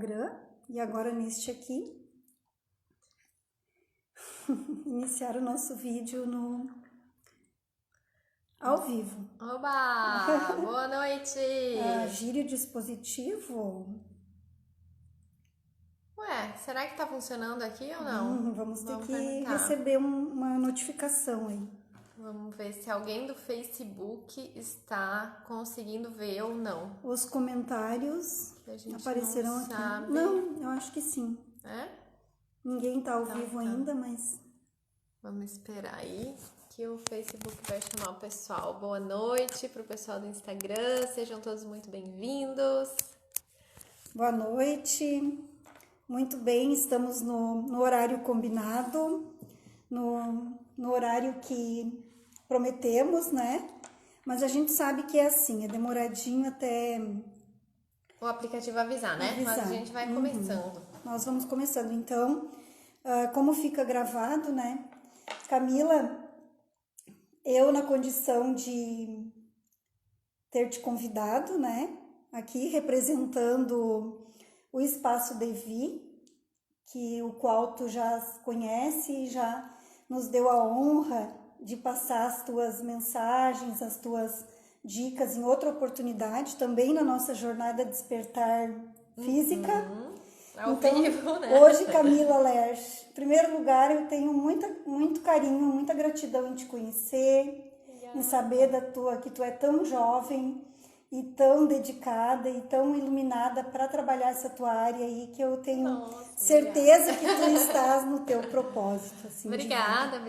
Instagram e agora neste aqui. Iniciar o nosso vídeo ao vivo. Oba! Boa noite! Gire o dispositivo. Ué, será que tá funcionando aqui ou não? Vamos ter que perguntar. receber uma notificação aí. Vamos ver se alguém do Facebook está conseguindo ver ou não. Os comentários Que a gente aparecerão não aqui. sabe. Não, eu acho que sim. É? Ninguém tá ao Então vivo tá. ainda, mas... Vamos esperar aí que o Facebook vai chamar o pessoal. Boa noite pro pessoal do Instagram, sejam todos muito bem-vindos. Boa noite. Muito bem, estamos no horário combinado, no horário que prometemos, né? Mas a gente sabe que é assim, é demoradinho até... O aplicativo avisar, né? avisar. Mas a gente vai começando. Nós vamos começando. Então, como fica gravado, né? Camila, eu na condição de ter te convidado, né? Aqui representando o Espaço Devi, o qual tu já conhece e já nos deu a honra de passar as tuas mensagens, as tuas dicas em outra oportunidade, também na nossa jornada Despertar Física. Ao Então, vivo, né? hoje, Camila Lerch, em primeiro lugar, eu tenho muito carinho, muita gratidão em te conhecer, em saber que tu é tão jovem e tão dedicada e tão iluminada para trabalhar essa tua área aí, que eu tenho certeza que tu estás no teu propósito. Assim, Obrigada.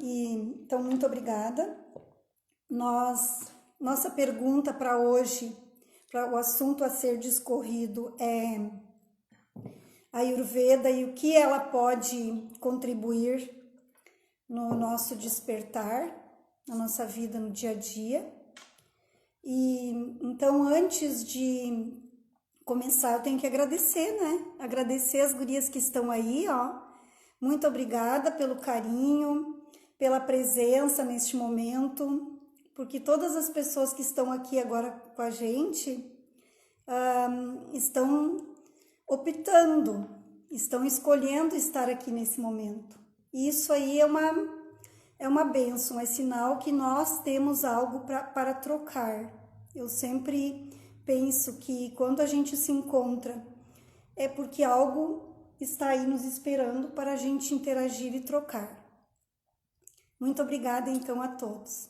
Então, muito obrigada. Nossa pergunta para hoje, para o assunto a ser discorrido é a Ayurveda e o que ela pode contribuir no nosso despertar, na nossa vida no dia a dia. E então, antes de começar, eu tenho que agradecer, né? Agradecer as gurias que estão aí, ó. Muito obrigada pelo carinho, pela presença neste momento, porque todas as pessoas que estão aqui agora com a gente estão optando, estão escolhendo estar aqui nesse momento. E isso aí é uma bênção, é sinal que nós temos algo para trocar. Eu sempre penso que quando a gente se encontra é porque algo está aí nos esperando para a gente interagir e trocar. Muito obrigada então a todos.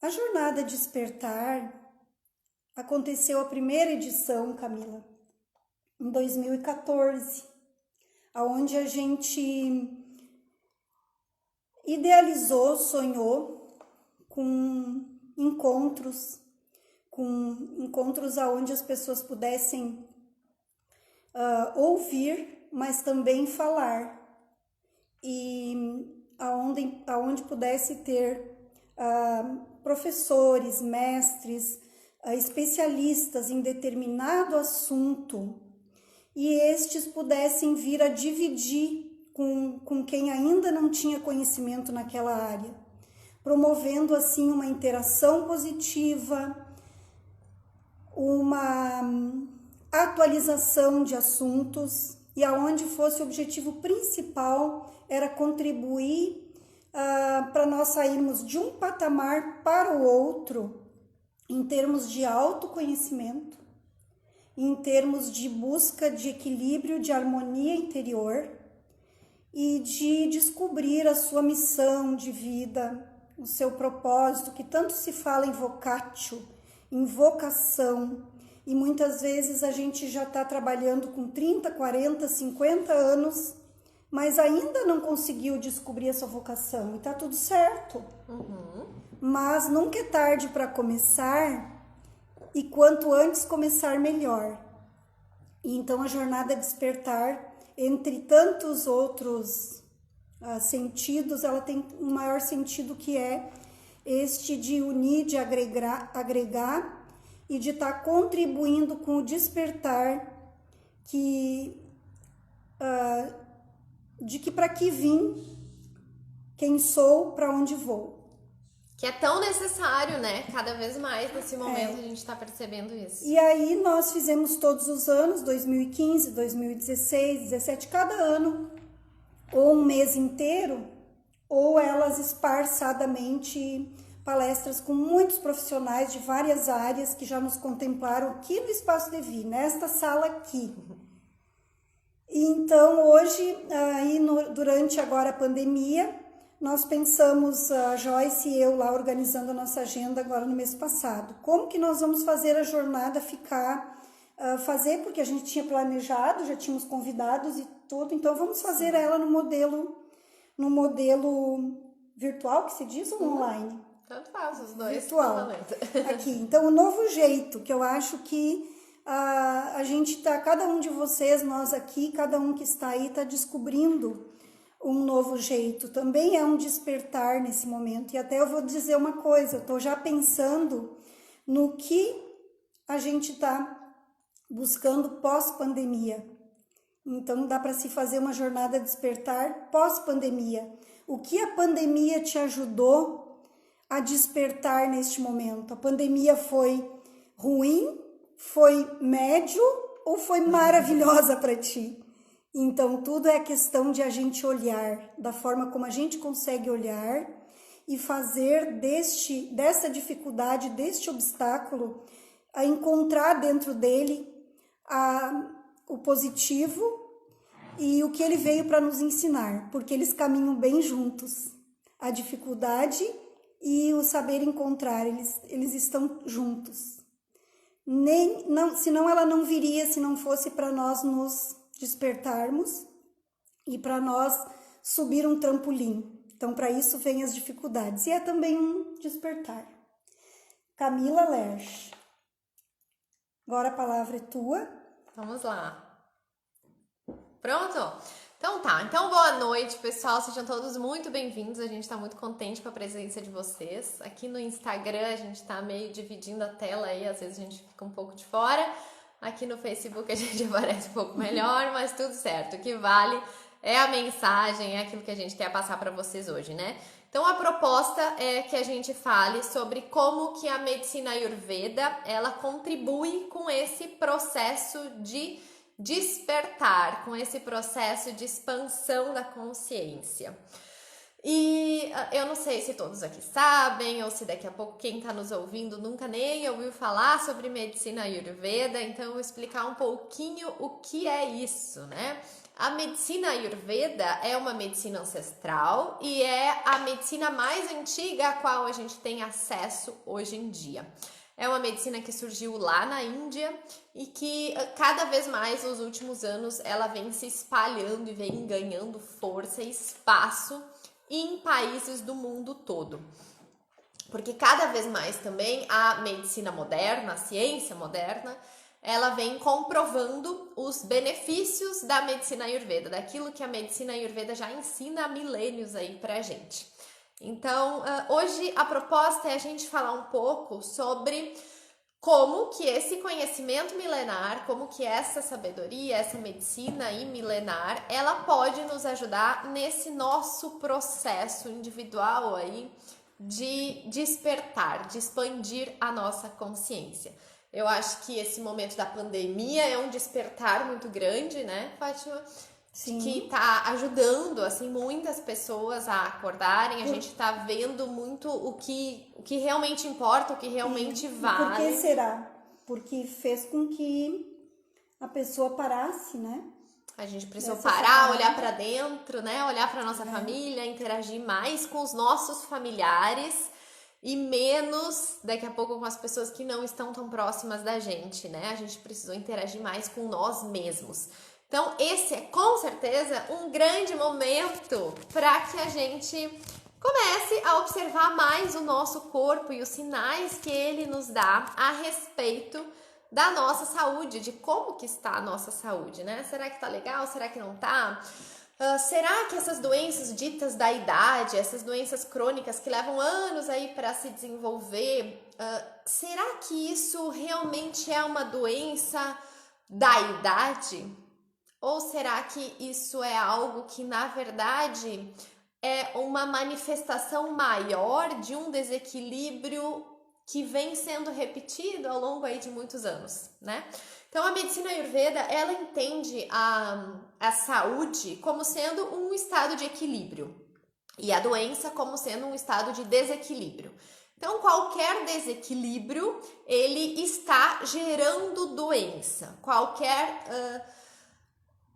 A Jornada Despertar aconteceu a primeira edição, Camila, em 2014, onde a gente idealizou, sonhou com encontros aonde as pessoas pudessem ouvir, mas também falar, e aonde pudesse ter professores, mestres, especialistas em determinado assunto, e estes pudessem vir a dividir com quem ainda não tinha conhecimento naquela área, promovendo assim uma interação positiva, uma atualização de assuntos, e aonde fosse o objetivo principal era contribuir para nós sairmos de um patamar para o outro em termos de autoconhecimento, em termos de busca de equilíbrio, de harmonia interior e de descobrir a sua missão de vida, o seu propósito, que tanto se fala em vocatio, em vocação, e muitas vezes a gente já está trabalhando com 30, 40, 50 anos, mas ainda não conseguiu descobrir a sua vocação, e está tudo certo. Mas nunca é tarde para começar, e quanto antes começar, melhor. E então a Jornada Despertar, entre tantos outros sentidos, ela tem um maior sentido, que é este de unir, de agregar e de estar contribuindo com o despertar de que para que vim, quem sou, para onde vou. Que é tão necessário, né? Cada vez mais nesse momento a gente está percebendo isso. E aí nós fizemos todos os anos, 2015, 2016, 2017, cada ano, ou um mês inteiro, ou elas esparçadamente, palestras com muitos profissionais de várias áreas que já nos contemplaram aqui no Espaço Devi, nesta sala aqui. Então, hoje, durante agora a pandemia, nós pensamos, a Joyce e eu lá organizando a nossa agenda agora no mês passado. Como que nós vamos fazer a jornada fazer, porque a gente tinha planejado, já tínhamos convidados e tudo, então vamos fazer ela no modelo virtual, que se diz, ou online? Tanto faz, os dois. Virtual. Aqui. Então, o novo jeito, que eu acho que a gente cada um de vocês, nós aqui, cada um que está aí, está descobrindo um novo jeito. Também é um despertar nesse momento. E até eu vou dizer uma coisa, eu estou já pensando no que a gente está buscando pós-pandemia. Então, dá para se fazer uma jornada despertar pós-pandemia. O que a pandemia te ajudou a despertar neste momento? A pandemia foi ruim, foi médio ou foi maravilhosa para ti? Então, tudo é questão de a gente olhar, da forma como a gente consegue olhar e fazer dessa dificuldade, deste obstáculo, a encontrar dentro dele o positivo e o que ele veio para nos ensinar, porque eles caminham bem juntos. A dificuldade e o saber encontrar, eles estão juntos. Senão ela não viria se não fosse para nós nos despertarmos e para nós subir um trampolim. Então, para isso vem as dificuldades. E é também um despertar. Camila Lerch. Agora a palavra é tua. Vamos lá. Pronto? Então tá. Então, boa noite, pessoal. Sejam todos muito bem-vindos. A gente tá muito contente com a presença de vocês. Aqui no Instagram a gente tá meio dividindo a tela aí. Às vezes a gente fica um pouco de fora. Aqui no Facebook a gente aparece um pouco melhor, mas tudo certo. O que vale é a mensagem, é aquilo que a gente quer passar para vocês hoje, né? Então a proposta é que a gente fale sobre como que a medicina Ayurveda, ela contribui com esse processo de despertar, com esse processo de expansão da consciência. E eu não sei se todos aqui sabem, ou se daqui a pouco quem está nos ouvindo nunca nem ouviu falar sobre medicina Ayurveda, então eu vou explicar um pouquinho o que é isso, né? A medicina Ayurveda é uma medicina ancestral e é a medicina mais antiga a qual a gente tem acesso hoje em dia. É uma medicina que surgiu lá na Índia e que cada vez mais nos últimos anos ela vem se espalhando e vem ganhando força e espaço em países do mundo todo. Porque cada vez mais também a medicina moderna, a ciência moderna, ela vem comprovando os benefícios da medicina Ayurveda, daquilo que a medicina Ayurveda já ensina há milênios aí pra gente. Então, hoje a proposta é a gente falar um pouco sobre como que esse conhecimento milenar, como que essa sabedoria, essa medicina aí milenar, ela pode nos ajudar nesse nosso processo individual aí de despertar, de expandir a nossa consciência. Eu acho que esse momento da pandemia é um despertar muito grande, né, Fátima? Sim. Que tá ajudando, assim, muitas pessoas a acordarem. A gente tá vendo muito o que realmente importa, o que realmente vale. Por que será? Porque fez com que a pessoa parasse, né? A gente precisou parar, olhar para dentro, né? Olhar para nossa família, interagir mais com os nossos familiares e menos, daqui a pouco, com as pessoas que não estão tão próximas da gente, né? A gente precisou interagir mais com nós mesmos. Então, esse é com certeza um grande momento para que a gente comece a observar mais o nosso corpo e os sinais que ele nos dá a respeito da nossa saúde, de como que está a nossa saúde, né? Será que tá legal? Será que não tá? Será que essas doenças ditas da idade, essas doenças crônicas que levam anos aí para se desenvolver, será que isso realmente é uma doença da idade? Ou será que isso é algo que, na verdade, é uma manifestação maior de um desequilíbrio que vem sendo repetido ao longo aí de muitos anos, né? Então, a medicina Ayurveda, ela entende a saúde como sendo um estado de equilíbrio e a doença como sendo um estado de desequilíbrio. Então, qualquer desequilíbrio, ele está gerando doença.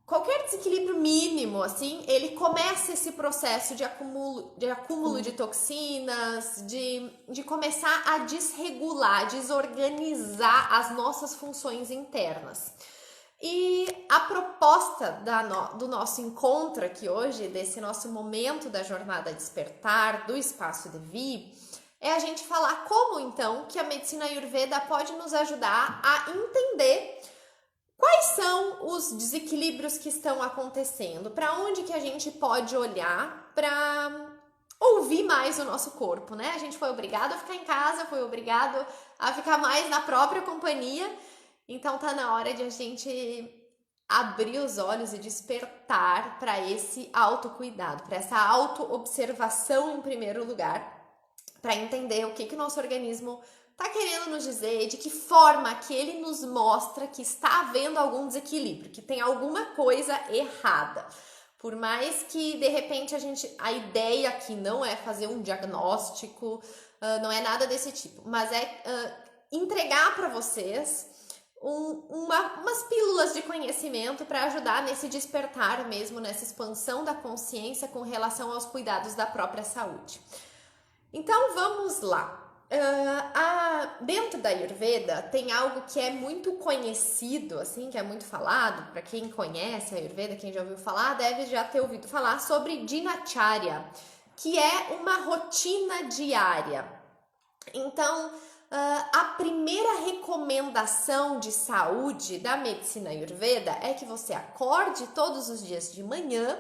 Qualquer desequilíbrio mínimo, assim, ele começa esse processo de acúmulo de toxinas, de começar a desregular, desorganizar as nossas funções internas. E a proposta do nosso encontro aqui hoje, desse nosso momento da jornada despertar, do espaço de Vi, é a gente falar como, então, que a medicina Ayurveda pode nos ajudar a entender quais são os desequilíbrios que estão acontecendo, para onde que a gente pode olhar para ouvir mais o nosso corpo, né? A gente foi obrigado a ficar em casa, foi obrigado a ficar mais na própria companhia, então tá na hora de a gente abrir os olhos e despertar para esse autocuidado, para essa autoobservação em primeiro lugar, para entender o que o nosso organismo está querendo nos dizer, de que forma que ele nos mostra que está havendo algum desequilíbrio, que tem alguma coisa errada. Por mais que, de repente, a ideia aqui não é fazer um diagnóstico, não é nada desse tipo, mas é entregar para vocês umas pílulas de conhecimento para ajudar nesse despertar mesmo, nessa expansão da consciência com relação aos cuidados da própria saúde. Então, vamos lá. Dentro da Ayurveda tem algo que é muito conhecido, assim, que é muito falado. Para quem conhece a Ayurveda, quem já ouviu falar, deve já ter ouvido falar sobre Dinacharya, que é uma rotina diária. Então, a primeira recomendação de saúde da medicina Ayurveda é que você acorde todos os dias de manhã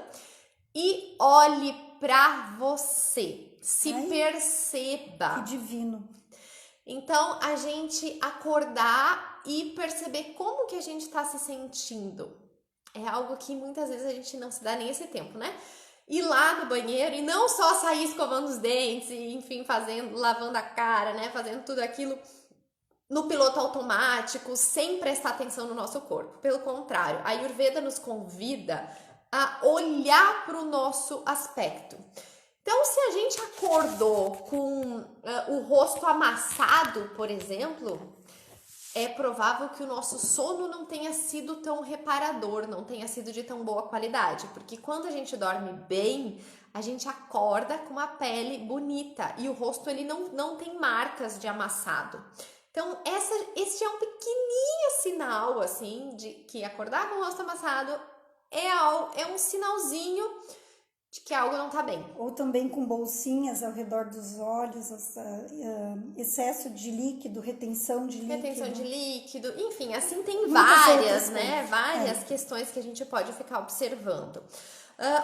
e olhe para você. Se perceba. Que divino. Então, a gente acordar e perceber como que a gente está se sentindo. É algo que muitas vezes a gente não se dá nem esse tempo, né? Ir lá no banheiro e não só sair escovando os dentes e, enfim, lavando a cara, né? Fazendo tudo aquilo no piloto automático, sem prestar atenção no nosso corpo. Pelo contrário, a Ayurveda nos convida a olhar para o nosso aspecto. Então, se a gente acordou com o rosto amassado, por exemplo, é provável que o nosso sono não tenha sido tão reparador, não tenha sido de tão boa qualidade. Porque quando a gente dorme bem, a gente acorda com uma pele bonita e o rosto ele não tem marcas de amassado. Então, esse é um pequenininho sinal, assim, de que acordar com o rosto amassado é um sinalzinho de que algo não tá bem. Ou também com bolsinhas ao redor dos olhos, excesso de líquido, retenção de líquido. Enfim, assim tem várias, várias questões que a gente pode ficar observando.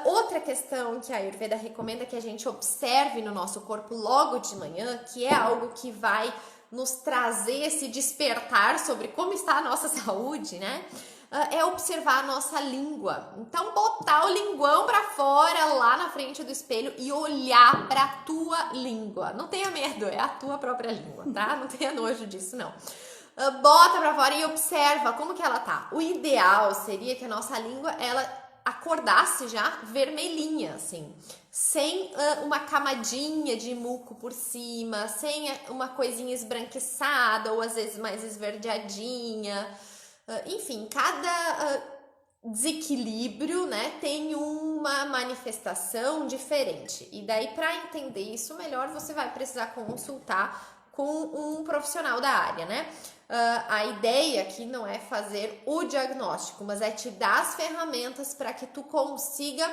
Outra questão que a Ayurveda recomenda que a gente observe no nosso corpo logo de manhã, que é algo que vai nos trazer esse despertar sobre como está a nossa saúde, né? É observar a nossa língua. Então, botar o linguão pra fora lá na frente do espelho e olhar pra tua língua. Não tenha medo, é a tua própria língua, tá? Não tenha nojo disso, não. Bota pra fora e observa como que ela tá. O ideal seria que a nossa língua, ela acordasse já vermelhinha, assim. Sem uma camadinha de muco por cima, sem uma coisinha esbranquiçada ou às vezes mais esverdeadinha. Enfim, cada desequilíbrio, né, tem uma manifestação diferente. E daí, para entender isso melhor, você vai precisar consultar com um profissional da área, né? A ideia aqui não é fazer o diagnóstico, mas é te dar as ferramentas para que tu consiga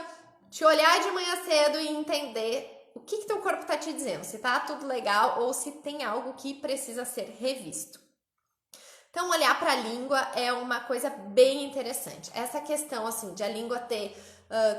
te olhar de manhã cedo e entender o que teu corpo tá te dizendo, se tá tudo legal ou se tem algo que precisa ser revisto. Então, olhar para a língua é uma coisa bem interessante. Essa questão, assim, de a língua ter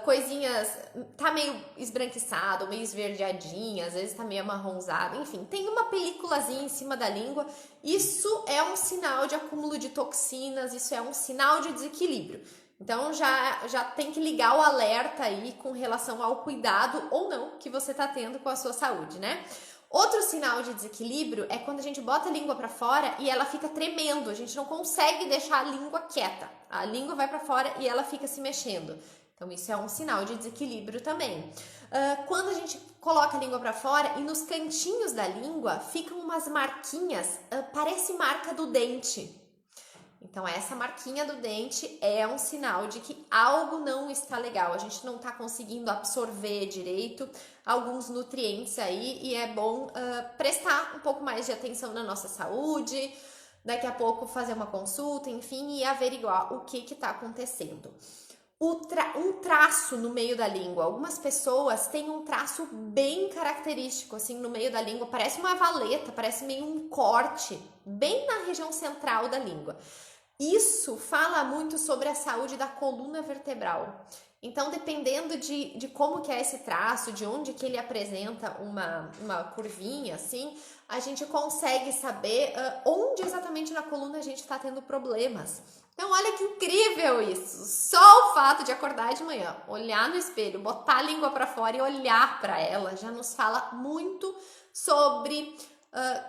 coisinhas, tá meio esbranquiçado, meio esverdeadinha, às vezes tá meio amarronzado, enfim, tem uma peliculazinha em cima da língua. Isso é um sinal de acúmulo de toxinas, isso é um sinal de desequilíbrio. Então já tem que ligar o alerta aí com relação ao cuidado ou não que você tá tendo com a sua saúde, né? Outro sinal de desequilíbrio é quando a gente bota a língua para fora e ela fica tremendo, a gente não consegue deixar a língua quieta. A língua vai para fora e ela fica se mexendo. Então isso é um sinal de desequilíbrio também. Quando a gente coloca a língua para fora e nos cantinhos da língua ficam umas marquinhas, parece marca do dente. Então essa marquinha do dente é um sinal de que algo não está legal, a gente não está conseguindo absorver direito alguns nutrientes aí e é bom prestar um pouco mais de atenção na nossa saúde, daqui a pouco fazer uma consulta, enfim, e averiguar o que está acontecendo. Um traço no meio da língua, algumas pessoas têm um traço bem característico assim no meio da língua, parece uma valeta, parece meio um corte, bem na região central da língua. Isso fala muito sobre a saúde da coluna vertebral. Então, dependendo de como que é esse traço, de onde que ele apresenta uma curvinha, assim, a gente consegue saber onde exatamente na coluna a gente está tendo problemas. Então, olha que incrível isso! Só o fato de acordar de manhã, olhar no espelho, botar a língua para fora e olhar para ela já nos fala muito sobre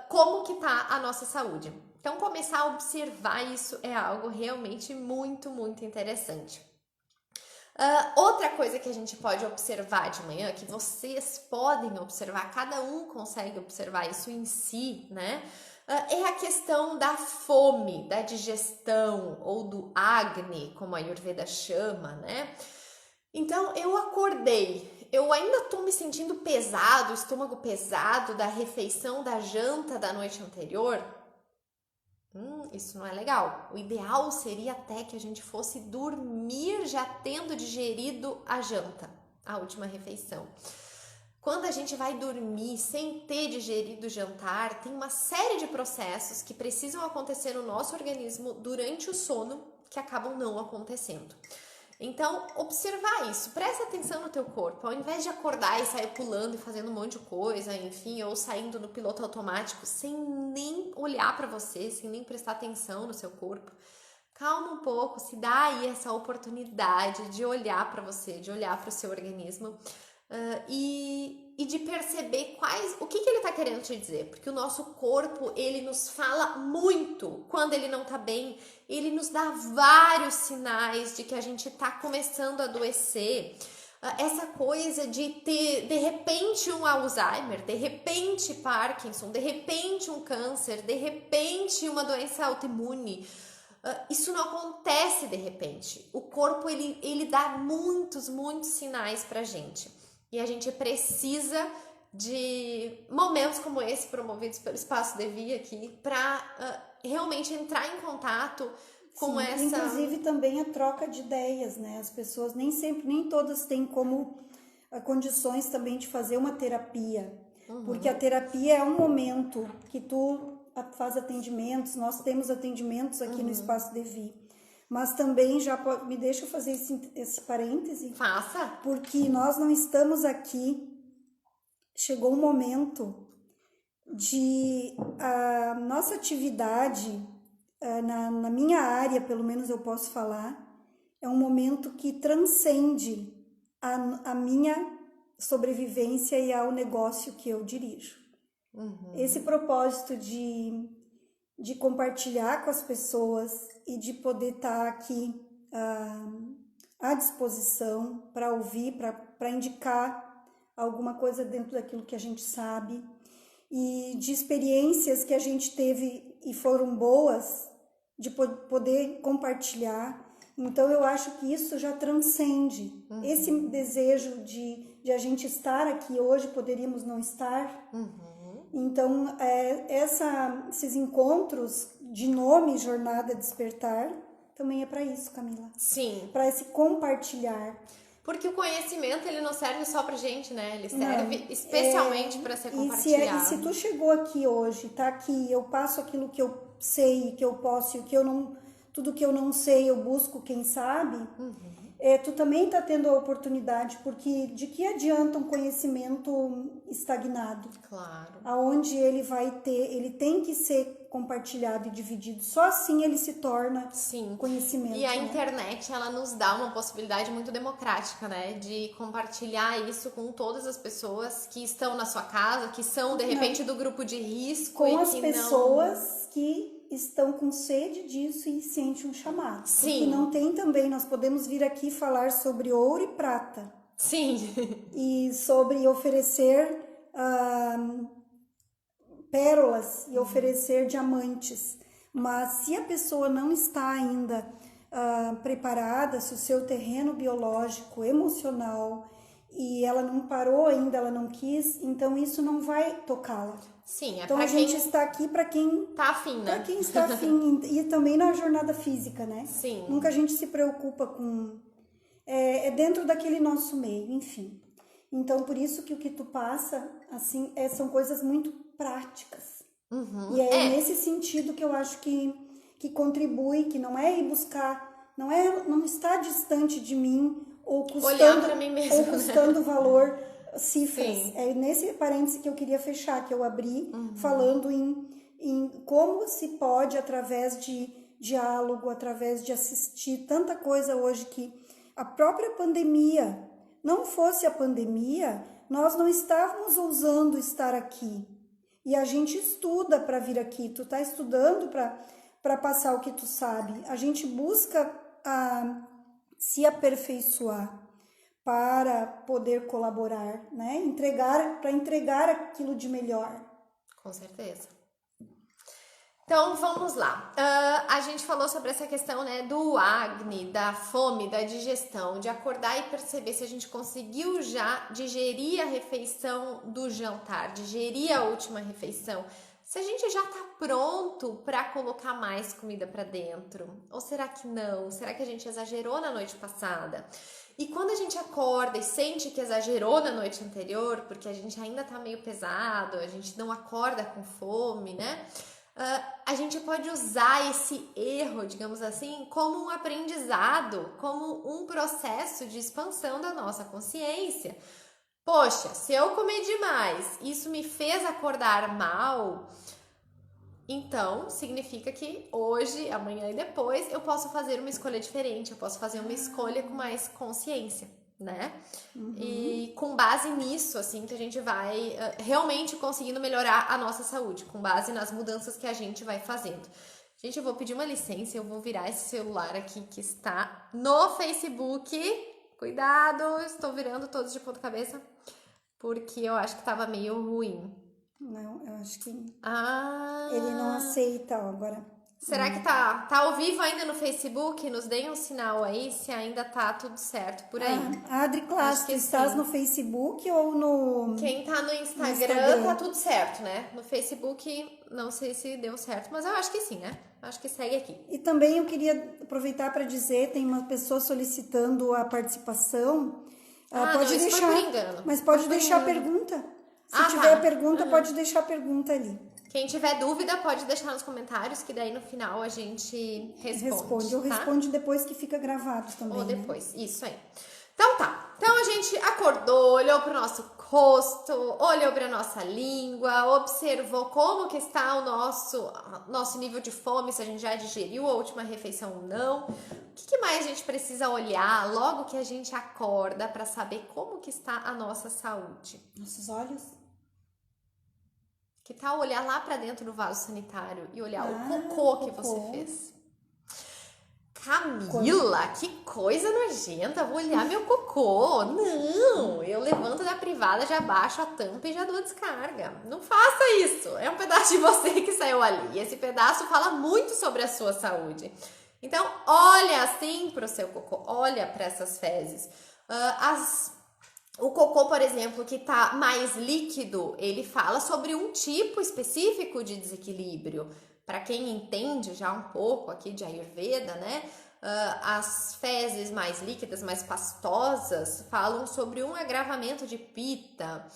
como que tá a nossa saúde. Então, começar a observar isso é algo realmente muito, muito interessante. Outra coisa que a gente pode observar de manhã, que vocês podem observar, cada um consegue observar isso em si, né? É a questão da fome, da digestão ou do Agni, como a Ayurveda chama, né? Então, eu acordei, eu ainda tô me sentindo pesado, estômago pesado da refeição, da janta da noite anterior. Isso não é legal. O ideal seria até que a gente fosse dormir já tendo digerido a janta, a última refeição. Quando a gente vai dormir sem ter digerido o jantar, tem uma série de processos que precisam acontecer no nosso organismo durante o sono que acabam não acontecendo. Então, observar isso, presta atenção no teu corpo, ao invés de acordar e sair pulando e fazendo um monte de coisa, enfim, ou saindo no piloto automático, sem nem olhar para você, sem nem prestar atenção no seu corpo, calma um pouco, se dá aí essa oportunidade de olhar para você, de olhar para o seu organismo e de perceber o que ele está querendo te dizer, porque o nosso corpo, ele nos fala muito quando ele não está bem, ele nos dá vários sinais de que a gente está começando a adoecer. Essa coisa de ter, de repente, um Alzheimer, de repente Parkinson, de repente um câncer, de repente uma doença autoimune. Isso não acontece de repente. O corpo, ele dá muitos sinais pra gente. E a gente precisa de momentos como esse, promovidos pelo Espaço Devi aqui, para realmente entrar em contato com essa... Inclusive também a troca de ideias, né? As pessoas nem todas têm como condições também de fazer uma terapia. Porque a terapia é um momento que tu faz atendimentos, nós temos atendimentos aqui no Espaço Devi. Mas também me deixa eu fazer esse parêntese. Faça. Porque nós não estamos aqui, chegou um momento de a nossa atividade, na minha área, pelo menos eu posso falar, é um momento que transcende a minha sobrevivência e ao negócio que eu dirijo. Esse propósito de compartilhar com as pessoas e de poder estar aqui à disposição para ouvir, para indicar alguma coisa dentro daquilo que a gente sabe e de experiências que a gente teve e foram boas, de poder compartilhar. Então, eu acho que isso já transcende. Esse desejo de a gente estar aqui hoje, poderíamos não estar. Então, esses encontros de nome Jornada Despertar também é para isso, Camila. Sim. Para esse compartilhar. Porque o conhecimento, ele não serve só pra gente, né? Ele serve especialmente para ser compartilhado. E se tu chegou aqui hoje, tá aqui, eu passo aquilo que eu sei, que eu posso e o que eu não... tudo que eu não sei eu busco quem sabe, tu também tá tendo a oportunidade, porque de que adianta um conhecimento estagnado? Claro. Aonde ele tem que ser compartilhado e dividido, só assim ele se torna Sim. conhecimento. E a né? internet, ela nos dá uma possibilidade muito democrática, né? De compartilhar isso com todas as pessoas que estão na sua casa, que são, de repente, do grupo de risco. Com e as que pessoas que estão com sede disso e sentem um chamado. Sim. Porque não tem também, nós podemos vir aqui falar sobre ouro e prata. Sim. E sobre oferecer pérolas e oferecer diamantes. Mas se a pessoa não está ainda preparada, se o seu terreno biológico, emocional, e ela não parou ainda, ela não quis, então isso não vai tocá-la. Sim, é Então pra a gente quem está aqui para quem tá afim, né? para quem está afim e também na jornada física, né? Sim. Nunca a gente se preocupa com é dentro daquele nosso meio, enfim. Então por isso que o que tu passa assim são coisas muito práticas. E é nesse sentido que eu acho que contribui, que não é ir buscar, não está distante de mim ou olhar pra mim mesmo, ou custando né? valor, cifras. Sim. É nesse parêntese que eu queria fechar, que eu abri, falando em como se pode, através de diálogo, através de assistir tanta coisa hoje, que a própria pandemia, não fosse a pandemia, nós não estávamos ousando estar aqui. E a gente estuda para vir aqui, tu tá estudando para passar o que tu sabe. A gente busca se aperfeiçoar para poder colaborar, né? Para entregar aquilo de melhor. Com certeza. Então, vamos lá. A gente falou sobre essa questão, né, do acne, da fome, da digestão, de acordar e perceber se a gente conseguiu já digerir a refeição do jantar, digerir a última refeição. Se a gente já tá pronto para colocar mais comida para dentro, ou será que não? Será que a gente exagerou na noite passada? E quando a gente acorda e sente que exagerou na noite anterior, porque a gente ainda tá meio pesado, a gente não acorda com fome, né? A gente pode usar esse erro, digamos assim, como um aprendizado, como um processo de expansão da nossa consciência. Poxa, se eu comer demais, isso me fez acordar mal, então significa que hoje, amanhã e depois eu posso fazer uma escolha diferente, eu posso fazer uma escolha com mais consciência, né? E com base nisso, assim, que a gente vai realmente conseguindo melhorar a nossa saúde, com base nas mudanças que a gente vai fazendo. Gente, eu vou pedir uma licença, eu vou virar esse celular aqui que está no Facebook. Cuidado, estou virando todos de ponta cabeça, porque eu acho que estava meio ruim. Não, eu acho que Ah! ele não aceita, ó, agora. Será que tá ao vivo ainda no Facebook? Nos deem um sinal aí se ainda tá tudo certo por aí. Adri Class, tu estás no Facebook ou no... Quem tá no Instagram tá tudo certo, né? No Facebook não sei se deu certo, mas eu acho que sim, né? Acho que segue aqui. E também eu queria aproveitar para dizer, tem uma pessoa solicitando a participação. Pode não, deixar, foi por engano. mas pode deixar a pergunta. Se tiver pergunta, pode deixar a pergunta ali. Quem tiver dúvida, pode deixar nos comentários, que daí no final a gente responde. Eu respondo depois que fica gravado também. Ou depois, né? Isso aí. Então tá. Então a gente acordou, olhou pro nosso rosto, olhou pra nossa língua, observou como que está o nosso nível de fome, se a gente já digeriu a última refeição ou não. O que mais a gente precisa olhar logo que a gente acorda para saber como que está a nossa saúde? Nossos olhos? Que tal olhar lá pra dentro do vaso sanitário e olhar o cocô que você fez? Camila, que coisa nojenta, vou olhar meu cocô. Não, eu levanto da privada, já baixo a tampa e já dou descarga. Não faça isso, é um pedaço de você que saiu ali. E esse pedaço fala muito sobre a sua saúde. Então, olha assim pro seu cocô, olha para essas fezes. O cocô, por exemplo, que tá mais líquido, ele fala sobre um tipo específico de desequilíbrio. Para quem entende já um pouco aqui de Ayurveda, né? As fezes mais líquidas, mais pastosas, falam sobre um agravamento de Pitta.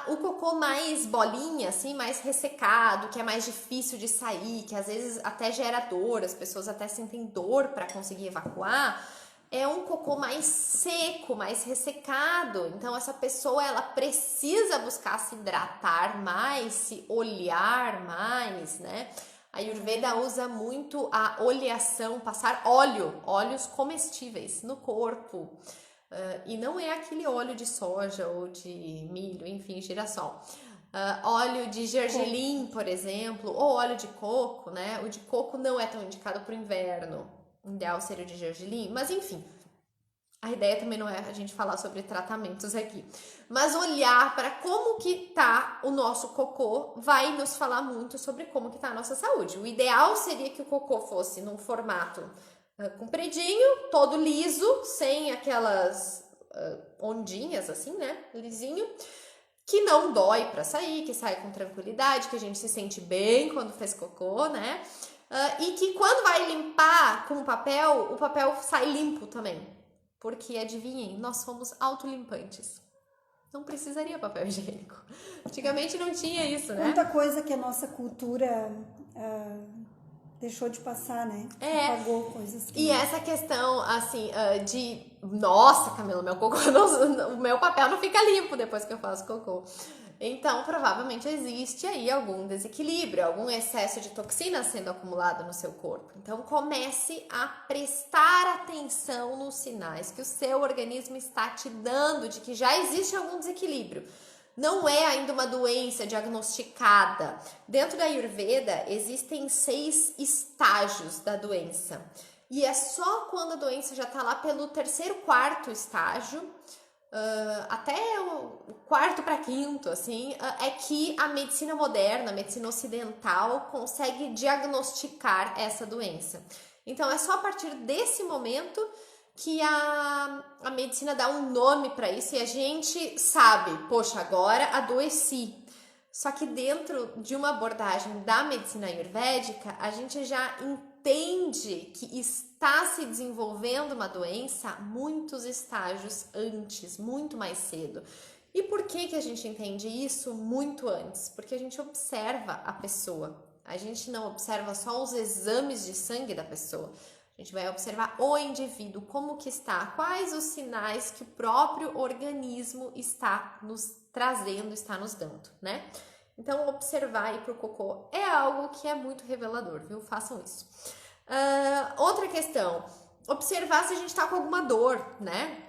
O cocô mais bolinha, assim, mais ressecado, que é mais difícil de sair, que às vezes até gera dor, as pessoas até sentem dor para conseguir evacuar, é um cocô mais seco, mais ressecado. Então essa pessoa ela precisa buscar se hidratar mais, se olear mais, né? A Ayurveda usa muito a oleação, passar óleos comestíveis no corpo. E não é aquele óleo de soja ou de milho, enfim, girassol. Óleo de gergelim, por exemplo, ou óleo de coco, né? O de coco não é tão indicado para o inverno. O ideal seria o de gergelim, mas enfim. A ideia também não é a gente falar sobre tratamentos aqui. Mas olhar para como que tá o nosso cocô vai nos falar muito sobre como que tá a nossa saúde. O ideal seria que o cocô fosse num formato compridinho, todo liso, sem aquelas ondinhas assim, né? Lisinho, que não dói para sair, que sai com tranquilidade, que a gente se sente bem quando fez cocô, né? E que quando vai limpar com o papel sai limpo também. Porque, adivinhem, nós somos autolimpantes. Não precisaria papel higiênico. Antigamente não tinha isso, né? Muita coisa que a nossa cultura deixou de passar, né? Apagou coisas que... E essa questão, assim, de... Nossa, Camila, meu cocô o meu papel não fica limpo depois que eu faço cocô. Então, provavelmente existe aí algum desequilíbrio, algum excesso de toxina sendo acumulado no seu corpo. Então, comece a prestar atenção nos sinais que o seu organismo está te dando de que já existe algum desequilíbrio. Não é ainda uma doença diagnosticada. Dentro da Ayurveda, existem 6 estágios da doença. E é só quando a doença já está lá pelo 3º, 4º estágio, até o 4º para 5º, assim, é que a medicina moderna, a medicina ocidental, consegue diagnosticar essa doença. Então, é só a partir desse momento que a medicina dá um nome para isso e a gente sabe, poxa, agora adoeci. Só que dentro de uma abordagem da medicina ayurvédica, a gente já entende que está se desenvolvendo uma doença muitos estágios antes, muito mais cedo. E por que a gente entende isso muito antes? Porque a gente observa a pessoa. A gente não observa só os exames de sangue da pessoa. A gente vai observar o indivíduo, como que está, quais os sinais que o próprio organismo está nos trazendo, está nos dando, né? Então, observar aí pro cocô é algo que é muito revelador, viu? Façam isso. Outra questão, observar se a gente tá com alguma dor, né?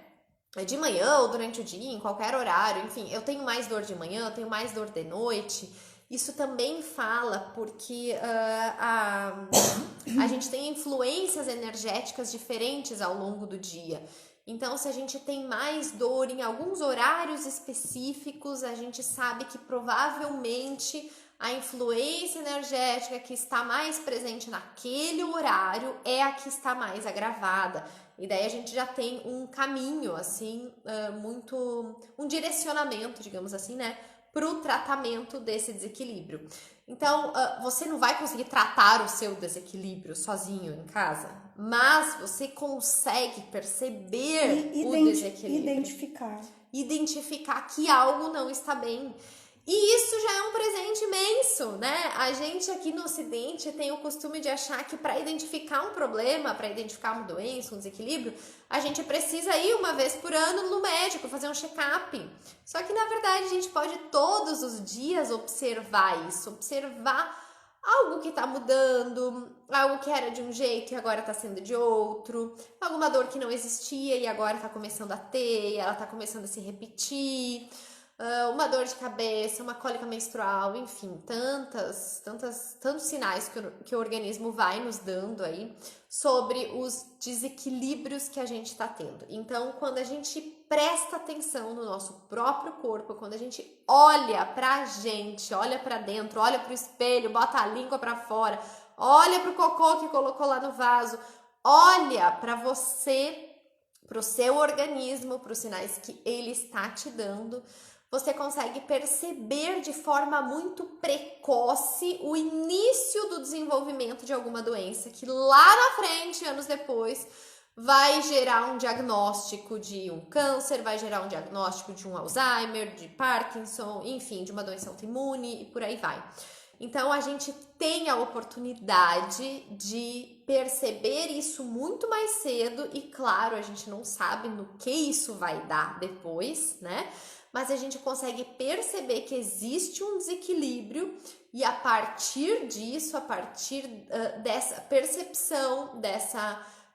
De manhã ou durante o dia, em qualquer horário, enfim, eu tenho mais dor de manhã, eu tenho mais dor de noite. Isso também fala porque a gente tem influências energéticas diferentes ao longo do dia. Então, se a gente tem mais dor em alguns horários específicos, a gente sabe que provavelmente a influência energética que está mais presente naquele horário é a que está mais agravada. E daí a gente já tem um caminho, assim, um direcionamento, digamos assim, né? Para o tratamento desse desequilíbrio. Então, você não vai conseguir tratar o seu desequilíbrio sozinho em casa, mas você consegue perceber o desequilíbrio. Identificar que algo não está bem. E isso já é um presente imenso, né? A gente aqui no Ocidente tem o costume de achar que para identificar um problema, para identificar uma doença, um desequilíbrio, a gente precisa ir uma vez por ano no médico, fazer um check-up. Só que na verdade a gente pode todos os dias observar isso, observar algo que está mudando, algo que era de um jeito e agora está sendo de outro, alguma dor que não existia e agora está começando a ter, ela está começando a se repetir. Uma dor de cabeça, uma cólica menstrual, enfim, tantos sinais que o organismo vai nos dando aí sobre os desequilíbrios que a gente está tendo. Então, quando a gente presta atenção no nosso próprio corpo, quando a gente olha pra gente, olha pra dentro, olha pro espelho, bota a língua pra fora, olha pro cocô que colocou lá no vaso, olha pra você, pro seu organismo, pros sinais que ele está te dando, você consegue perceber de forma muito precoce o início do desenvolvimento de alguma doença que lá na frente, anos depois, vai gerar um diagnóstico de um câncer, vai gerar um diagnóstico de um Alzheimer, de Parkinson, enfim, de uma doença autoimune e por aí vai. Então, a gente tem a oportunidade de perceber isso muito mais cedo e, claro, a gente não sabe no que isso vai dar depois, né? Mas a gente consegue perceber que existe um desequilíbrio e a partir disso, a partir dessa percepção,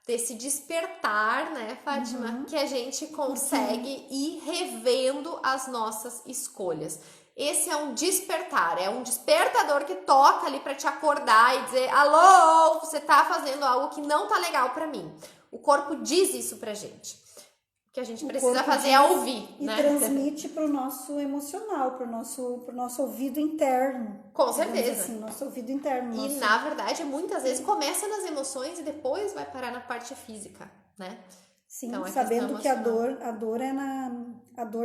desse despertar, né, Fátima, que a gente consegue ir revendo as nossas escolhas. Esse é um despertar, é um despertador que toca ali para te acordar e dizer: alô, você tá fazendo algo que não tá legal para mim. O corpo diz isso pra gente. O que a gente precisa fazer é ouvir, e né? transmite para o nosso emocional, para o nosso ouvido interno. Com certeza. Assim, nosso ouvido interno. E na verdade, muitas vezes começa nas emoções e depois vai parar na parte física, né? Sim, então, sabendo que a dor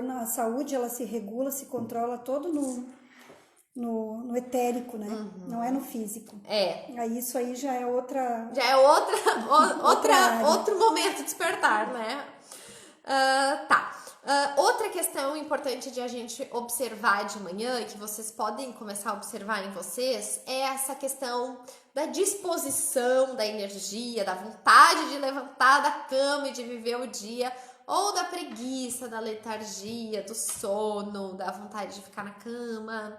na saúde, ela se regula, se controla todo no etérico, né? Não é no físico. Aí isso aí já é outra. Já é outro momento de despertar, né? Tá. Outra questão importante de a gente observar de manhã e que vocês podem começar a observar em vocês é essa questão da disposição, da energia, da vontade de levantar da cama e de viver o dia, ou da preguiça, da letargia, do sono, da vontade de ficar na cama.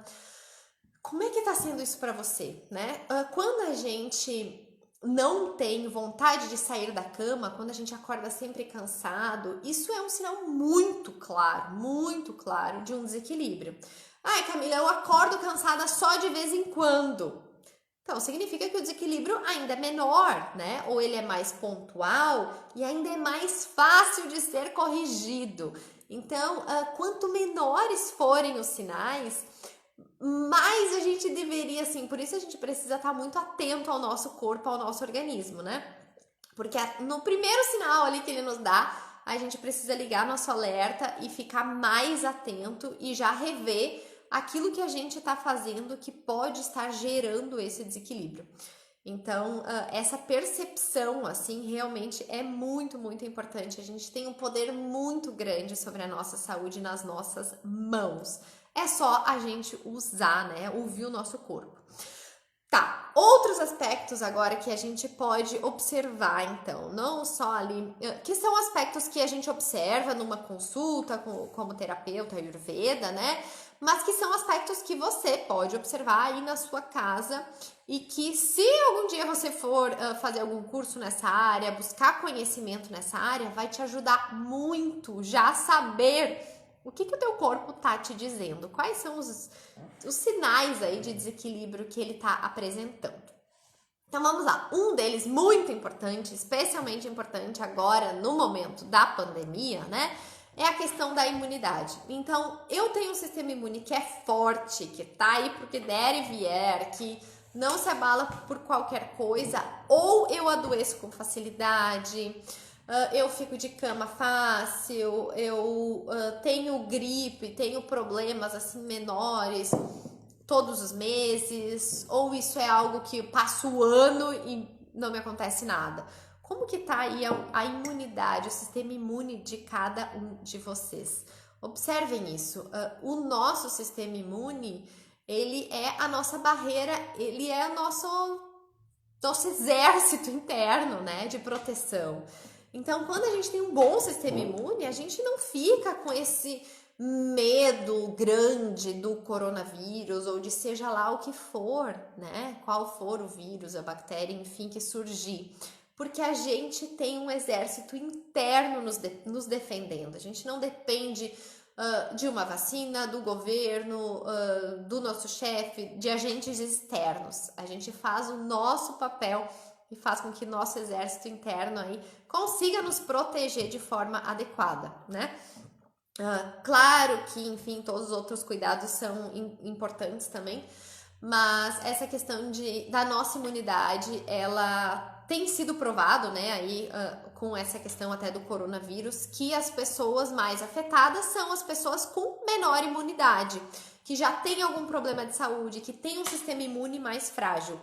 Como é que tá sendo isso para você, né? Quando a gente não tem vontade de sair da cama, quando a gente acorda sempre cansado, isso é um sinal muito claro de um desequilíbrio. Ai, Camila, eu acordo cansada só de vez em quando. Então, significa que o desequilíbrio ainda é menor, né? Ou ele é mais pontual e ainda é mais fácil de ser corrigido. Então, quanto menores forem os sinais, mais a gente deveria, assim, por isso a gente precisa estar muito atento ao nosso corpo, ao nosso organismo, né? Porque no primeiro sinal ali que ele nos dá, a gente precisa ligar nosso alerta e ficar mais atento e já rever aquilo que a gente está fazendo que pode estar gerando esse desequilíbrio. Então, essa percepção, assim, realmente é muito importante. A gente tem um poder muito grande sobre a nossa saúde nas nossas mãos. É só a gente usar, né? Ouvir o nosso corpo. Tá, outros aspectos agora que a gente pode observar, então, não só ali, que são aspectos que a gente observa numa consulta como terapeuta Ayurveda, né? Mas que são aspectos que você pode observar aí na sua casa e que se algum dia você for fazer algum curso nessa área, buscar conhecimento nessa área, vai te ajudar muito já a saber o que o teu corpo tá te dizendo, quais são os sinais aí de desequilíbrio que ele tá apresentando. Então vamos lá, um deles muito importante, especialmente importante agora no momento da pandemia, né? É a questão da imunidade. Então, eu tenho um sistema imune que é forte, que tá aí pro que der e vier, que não se abala por qualquer coisa, ou eu adoeço com facilidade, eu fico de cama fácil, eu tenho gripe, tenho problemas assim menores todos os meses, ou isso é algo que passa o ano e não me acontece nada. Como que tá aí a imunidade, o sistema imune de cada um de vocês? Observem isso. O nosso sistema imune, ele é a nossa barreira, ele é o nosso exército interno, né, de proteção. Então, quando a gente tem um bom sistema imune, a gente não fica com esse medo grande do coronavírus ou de seja lá o que for, né? Qual for o vírus, a bactéria, enfim, que surgir. Porque a gente tem um exército interno nos defendendo. A gente não depende de uma vacina, do governo, do nosso chefe, de agentes externos. A gente faz o nosso papel e faz com que nosso exército interno aí consiga nos proteger de forma adequada, né? Claro que, enfim, todos os outros cuidados são importantes também, mas essa questão da nossa imunidade, ela tem sido provado, né, aí com essa questão até do coronavírus, que as pessoas mais afetadas são as pessoas com menor imunidade, que já têm algum problema de saúde, que têm um sistema imune mais frágil.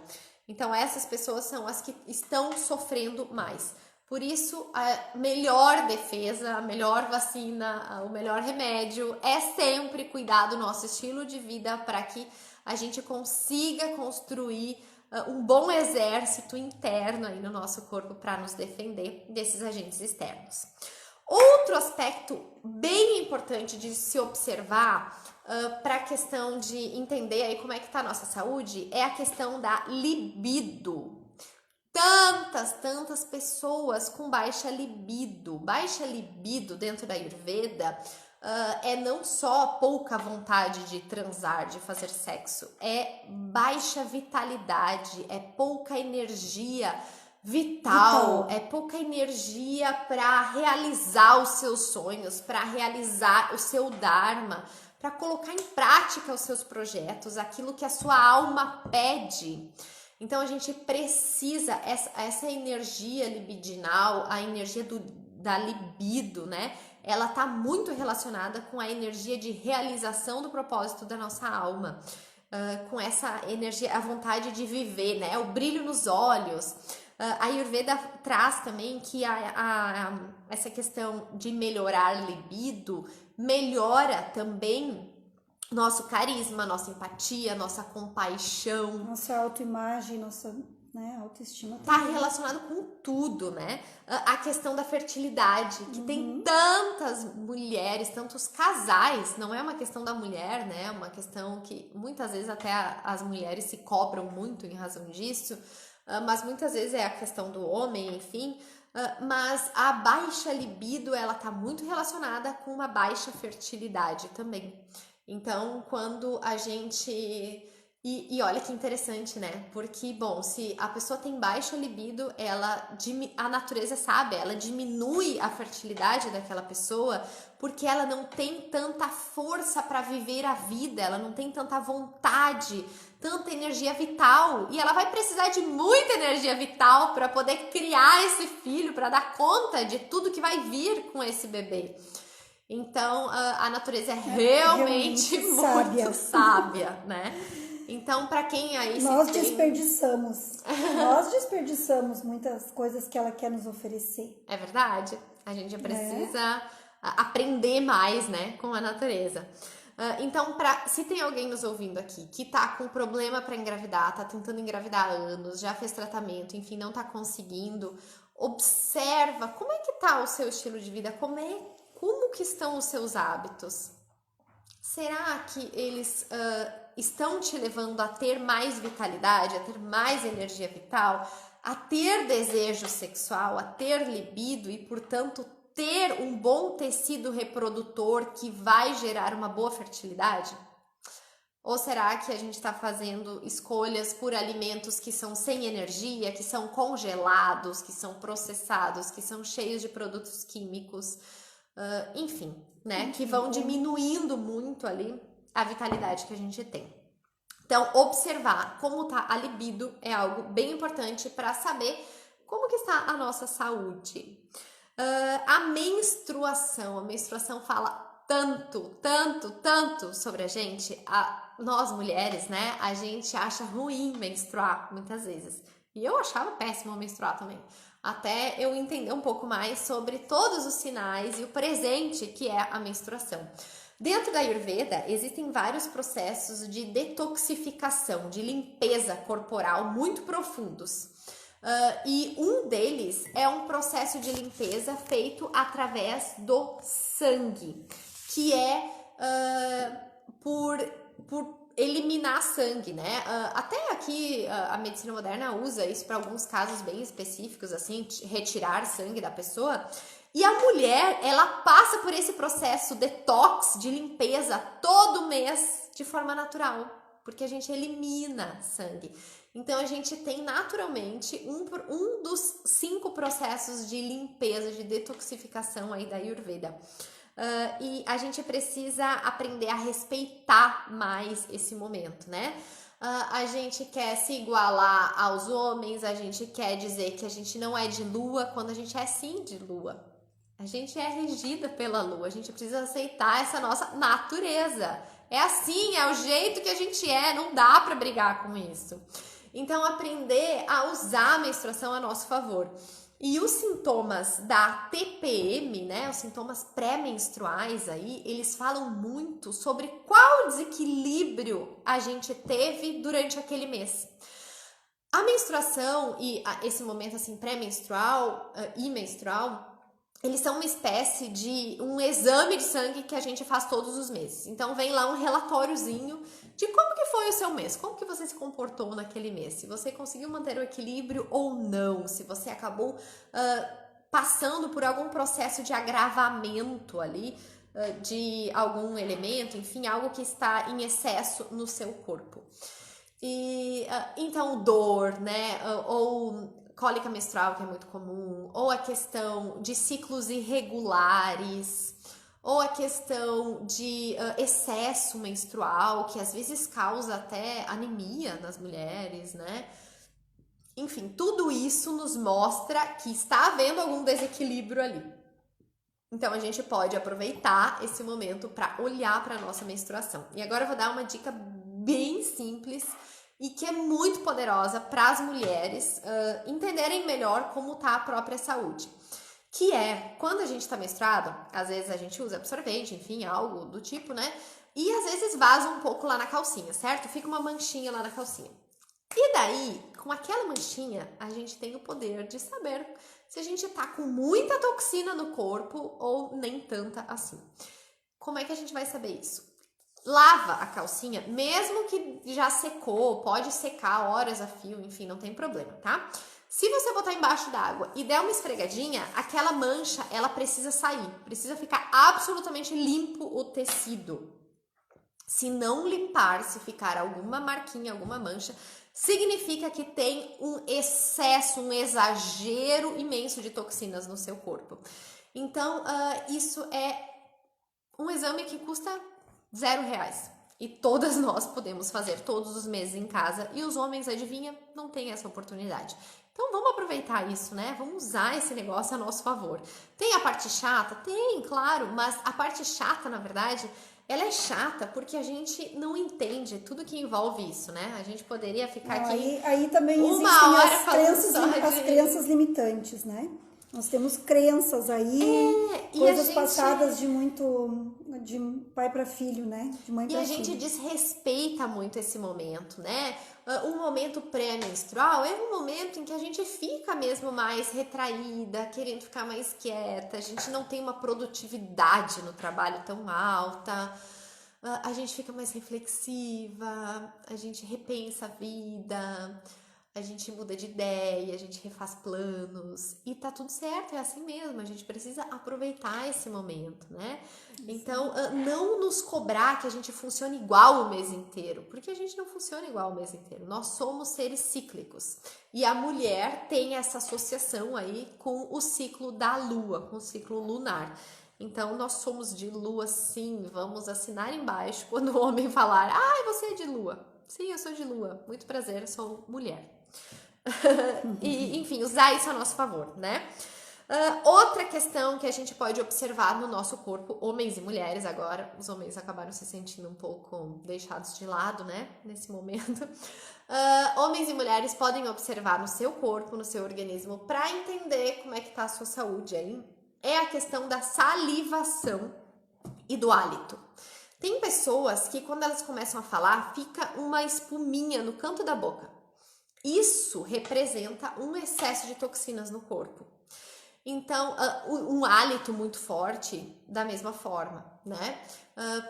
Então, essas pessoas são as que estão sofrendo mais. Por isso, a melhor defesa, a melhor vacina, o melhor remédio é sempre cuidar do nosso estilo de vida para que a gente consiga construir um bom exército interno aí no nosso corpo para nos defender desses agentes externos. Outro aspecto bem importante de se observar para a questão de entender aí como é que está a nossa saúde é a questão da libido. Tantas pessoas com baixa libido. Baixa libido dentro da Ayurveda é não só pouca vontade de transar, de fazer sexo, é baixa vitalidade, é pouca energia vital, é pouca energia para realizar os seus sonhos, para realizar o seu dharma, para colocar em prática os seus projetos, aquilo que a sua alma pede. Então a gente precisa, essa energia libidinal, a energia da libido, né? Ela tá muito relacionada com a energia de realização do propósito da nossa alma, com essa energia, a vontade de viver, né? O brilho nos olhos. A Ayurveda traz também que essa questão de melhorar libido melhora também nosso carisma, nossa empatia, nossa compaixão. Nossa autoimagem, nossa, né, autoestima. Tá relacionado com tudo, né? A questão da fertilidade, que tem tantas mulheres, tantos casais, não é uma questão da mulher, né? É uma questão que muitas vezes até as mulheres se cobram muito em razão disso, mas muitas vezes é a questão do homem, enfim. Mas a baixa libido, ela tá muito relacionada com uma baixa fertilidade também. Então, quando a gente... E olha que interessante, né? Porque, bom, se a pessoa tem baixa libido, a natureza sabe, ela diminui a fertilidade daquela pessoa porque ela não tem tanta força para viver a vida, ela não tem tanta vontade, tanta energia vital. E ela vai precisar de muita energia vital para poder criar esse filho, para dar conta de tudo que vai vir com esse bebê. Então, a natureza é realmente muito sábia, né? Então, para quem aí nós desperdiçamos muitas coisas que ela quer nos oferecer. É verdade. A gente precisa aprender mais, né, com a natureza. Então, se tem alguém nos ouvindo aqui que tá com problema para engravidar, tá tentando engravidar há anos, já fez tratamento, enfim, não tá conseguindo, observa como é que tá o seu estilo de vida, como que estão os seus hábitos. Será que eles estão te levando a ter mais vitalidade, a ter mais energia vital, a ter desejo sexual, a ter libido e, portanto, ter um bom tecido reprodutor que vai gerar uma boa fertilidade? Ou será que a gente está fazendo escolhas por alimentos que são sem energia, que são congelados, que são processados, que são cheios de produtos químicos, enfim, né? Que vão diminuindo muito ali a vitalidade que a gente tem. Então, observar como está a libido é algo bem importante para saber como que está a nossa saúde. A menstruação fala tanto sobre a gente. Nós mulheres, né? A gente acha ruim menstruar muitas vezes. E eu achava péssimo menstruar também. Até eu entender um pouco mais sobre todos os sinais e o presente que é a menstruação. Dentro da Ayurveda, existem vários processos de detoxificação, de limpeza corporal muito profundos. E um deles é um processo de limpeza feito através do sangue, que é por eliminar sangue, né? Até aqui a medicina moderna usa isso para alguns casos bem específicos, assim, retirar sangue da pessoa. E a mulher, ela passa por esse processo detox, de limpeza, todo mês de forma natural, porque a gente elimina sangue. Então, a gente tem naturalmente um dos 5 processos de limpeza, de detoxificação aí da Ayurveda. E a gente precisa aprender a respeitar mais esse momento, né? A gente quer se igualar aos homens, a gente quer dizer que a gente não é de lua, quando a gente é sim de lua. A gente é regida pela lua, a gente precisa aceitar essa nossa natureza. É assim, é o jeito que a gente é, não dá para brigar com isso. Então, aprender a usar a menstruação a nosso favor. E os sintomas da TPM, né, os sintomas pré-menstruais aí, eles falam muito sobre qual desequilíbrio a gente teve durante aquele mês. A menstruação e esse momento assim pré-menstrual e menstrual, eles são uma espécie de um exame de sangue que a gente faz todos os meses. Então vem lá um relatóriozinho de como que foi o seu mês, como que você se comportou naquele mês, se você conseguiu manter o equilíbrio ou não, se você acabou passando por algum processo de agravamento ali de algum elemento, enfim, algo que está em excesso no seu corpo. E então dor, né, ou cólica menstrual, que é muito comum, ou a questão de ciclos irregulares, ou a questão de excesso menstrual, que às vezes causa até anemia nas mulheres, né? Enfim, tudo isso nos mostra que está havendo algum desequilíbrio ali. Então a gente pode aproveitar esse momento para olhar para a nossa menstruação. E agora eu vou dar uma dica bem simples e que é muito poderosa para as mulheres entenderem melhor como está a própria saúde. Que é, quando a gente está menstruado, às vezes a gente usa absorvente, enfim, algo do tipo, né? E às vezes vaza um pouco lá na calcinha, certo? Fica uma manchinha lá na calcinha. E daí, com aquela manchinha, a gente tem o poder de saber se a gente tá com muita toxina no corpo ou nem tanta assim. Como é que a gente vai saber isso? Lava a calcinha, mesmo que já secou, pode secar horas a fio, enfim, não tem problema, tá? Se você botar embaixo d'água e der uma esfregadinha, aquela mancha, ela precisa sair, precisa ficar absolutamente limpo o tecido. Se não limpar, se ficar alguma marquinha, alguma mancha, significa que tem um excesso, um exagero imenso de toxinas no seu corpo. Então, isso é um exame que custa R$0. E todas nós podemos fazer todos os meses em casa. E os homens, adivinha, não têm essa oportunidade. Então vamos aproveitar isso, né? Vamos usar esse negócio a nosso favor. Tem a parte chata? Tem, claro, mas a parte chata, na verdade, ela é chata porque a gente não entende tudo que envolve isso, né? A gente poderia ficar aqui aí também uma existem hora as crenças limitantes, né? Nós temos crenças aí, coisas passadas de pai para filho, né? De mãe para filho. E a gente desrespeita muito esse momento, né? Um momento pré-menstrual é um momento em que a gente fica mesmo mais retraída, querendo ficar mais quieta, a gente não tem uma produtividade no trabalho tão alta, a gente fica mais reflexiva, a gente repensa a vida, a gente muda de ideia, a gente refaz planos e tá tudo certo, é assim mesmo, a gente precisa aproveitar esse momento, né? Então, não nos cobrar que a gente funcione igual o mês inteiro, porque a gente não funciona igual o mês inteiro, nós somos seres cíclicos e a mulher tem essa associação aí com o ciclo da lua, com o ciclo lunar. Então, nós somos de lua sim, vamos assinar embaixo quando o homem falar, você é de lua. Sim, eu sou de lua, muito prazer, eu sou mulher. E, enfim, usar isso a nosso favor, né? Outra questão que a gente pode observar no nosso corpo, homens e mulheres agora, os homens acabaram se sentindo um pouco deixados de lado, né, nesse momento. Homens e mulheres podem observar no seu corpo, no seu organismo, para entender como é que tá a sua saúde aí, é a questão da salivação e do hálito. Tem pessoas que quando elas começam a falar, fica uma espuminha no canto da boca. Isso representa um excesso de toxinas no corpo. Então, um hálito muito forte, da mesma forma, né?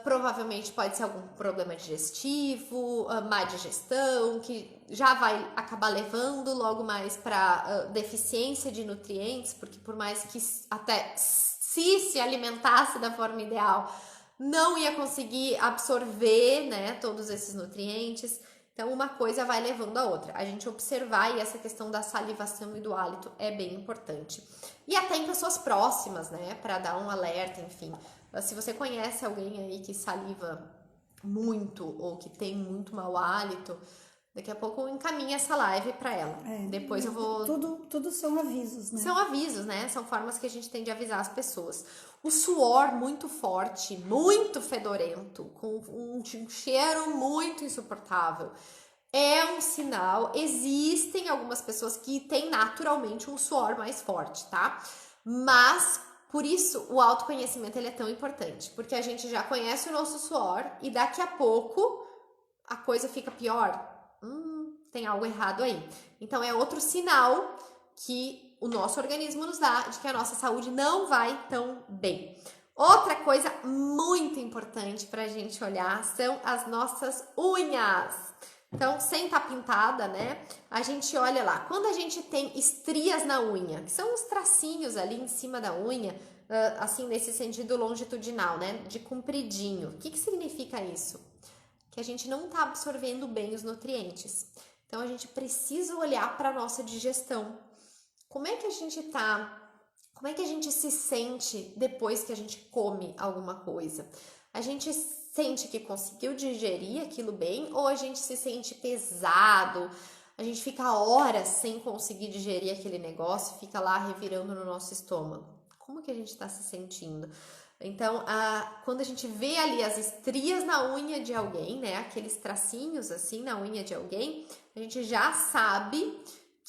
Provavelmente pode ser algum problema digestivo, má digestão, que já vai acabar levando logo mais para deficiência de nutrientes, porque por mais que até se alimentasse da forma ideal, não ia conseguir absorver, né, todos esses nutrientes. Então, uma coisa vai levando a outra. A gente observar e essa questão da salivação e do hálito é bem importante. E até em pessoas próximas, né? Para dar um alerta, enfim. Se você conhece alguém aí que saliva muito ou que tem muito mau hálito, daqui a pouco eu encaminho essa live para ela. Depois eu vou... Tudo são avisos, né? São avisos, né? São formas que a gente tem de avisar as pessoas. O suor muito forte, muito fedorento, com um cheiro muito insuportável. é um sinal. Existem algumas pessoas que têm naturalmente um suor mais forte, tá? Mas por isso o autoconhecimento ele é tão importante, porque a gente já conhece o nosso suor e daqui a pouco a coisa fica pior. Tem algo errado aí. Então é outro sinal que o nosso organismo nos dá de que a nossa saúde não vai tão bem. Outra coisa muito importante para a gente olhar são as nossas unhas. Então, sem estar pintada, né? A gente olha lá. Quando a gente tem estrias na unha, que são os tracinhos ali em cima da unha, assim, nesse sentido longitudinal, né? De compridinho. O que significa isso? Que a gente não está absorvendo bem os nutrientes. Então, a gente precisa olhar para a nossa digestão. Como é que a gente tá? Como é que a gente se sente depois que a gente come alguma coisa? A gente sente que conseguiu digerir aquilo bem ou a gente se sente pesado? A gente fica horas sem conseguir digerir aquele negócio, fica lá revirando no nosso estômago. Como que a gente está se sentindo? Então, quando a gente vê ali as estrias na unha de alguém, né, aqueles tracinhos assim na unha de alguém, a gente já sabe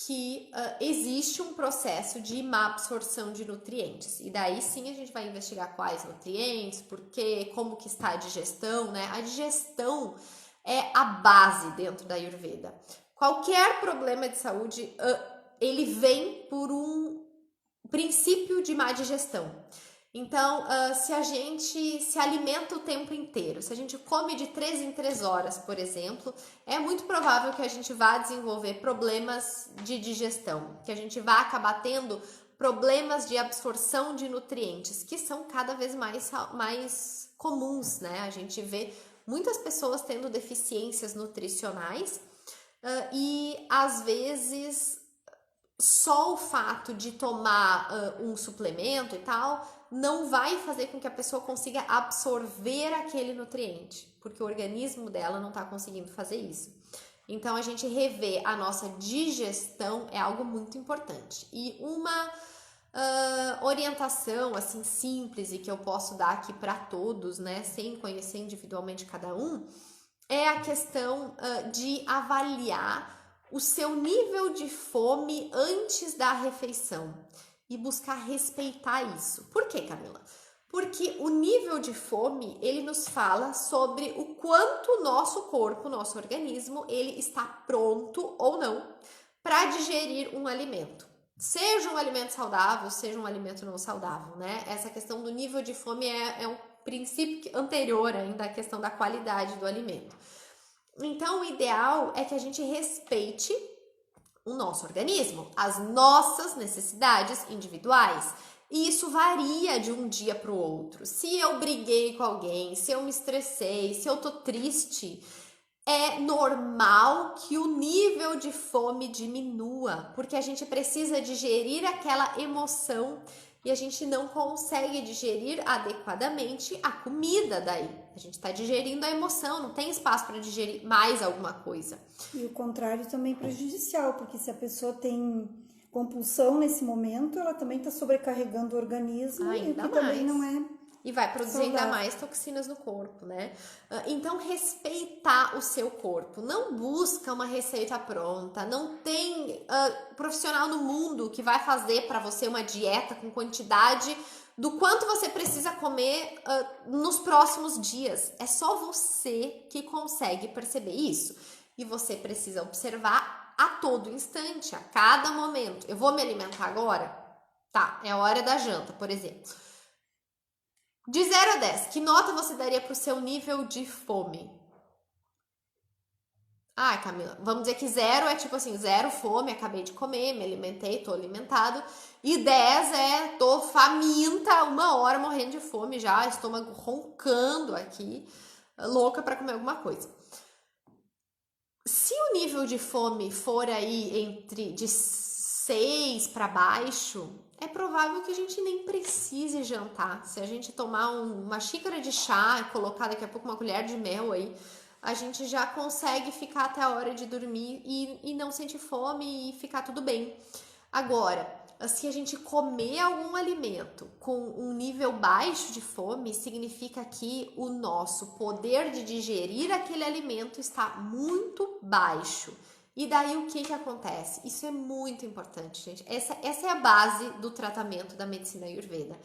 que existe um processo de má absorção de nutrientes. E daí sim a gente vai investigar quais nutrientes, por quê, como que está a digestão, né? A digestão é a base dentro da Ayurveda. Qualquer problema de saúde, ele vem por um princípio de má digestão. Então, se a gente se alimenta o tempo inteiro, se a gente come de 3 em 3 horas, por exemplo, é muito provável que a gente vá desenvolver problemas de digestão, que a gente vá acabar tendo problemas de absorção de nutrientes, que são cada vez mais comuns, né? A gente vê muitas pessoas tendo deficiências nutricionais e, às vezes, só o fato de tomar um suplemento e tal não vai fazer com que a pessoa consiga absorver aquele nutriente, porque o organismo dela não está conseguindo fazer isso. Então, a gente rever a nossa digestão é algo muito importante. E uma orientação assim simples e que eu posso dar aqui para todos, né, sem conhecer individualmente cada um, é a questão de avaliar o seu nível de fome antes da refeição e buscar respeitar isso. Por quê, Camila? Porque o nível de fome, ele nos fala sobre o quanto o nosso corpo, o nosso organismo, ele está pronto ou não para digerir um alimento. Seja um alimento saudável, seja um alimento não saudável, né? Essa questão do nível de fome é um princípio anterior ainda à questão da qualidade do alimento. Então, o ideal é que a gente respeite o nosso organismo, as nossas necessidades individuais. E isso varia de um dia para o outro. Se eu briguei com alguém, se eu me estressei, se eu tô triste, é normal que o nível de fome diminua, porque a gente precisa digerir aquela emoção e a gente não consegue digerir adequadamente a comida daí. A gente está digerindo a emoção, não tem espaço para digerir mais alguma coisa. E o contrário também é prejudicial, porque se a pessoa tem compulsão nesse momento, ela também está sobrecarregando o organismo, e que também não é. E vai produzir ainda mais toxinas no corpo, né? Então, respeitar o seu corpo. Não busca uma receita pronta. Não tem profissional no mundo que vai fazer para você uma dieta com quantidade do quanto você precisa comer nos próximos dias. É só você que consegue perceber isso. E você precisa observar a todo instante, a cada momento. Eu vou me alimentar agora? Tá, é a hora da janta, por exemplo. De 0 a 10, que nota você daria para o seu nível de fome? Camila, vamos dizer que 0 é tipo assim, 0 fome, acabei de comer, me alimentei, tô alimentado. E 10 é, tô faminta, 1 hora morrendo de fome já, estômago roncando aqui, louca para comer alguma coisa. Se o nível de fome for aí de 6 para baixo, é provável que a gente nem precise jantar. Se a gente tomar uma xícara de chá e colocar daqui a pouco uma colher de mel aí, a gente já consegue ficar até a hora de dormir e não sentir fome e ficar tudo bem. Agora, se a gente comer algum alimento com um nível baixo de fome, significa que o nosso poder de digerir aquele alimento está muito baixo. E daí o que acontece? Isso é muito importante, gente. Essa é a base do tratamento da medicina Ayurveda.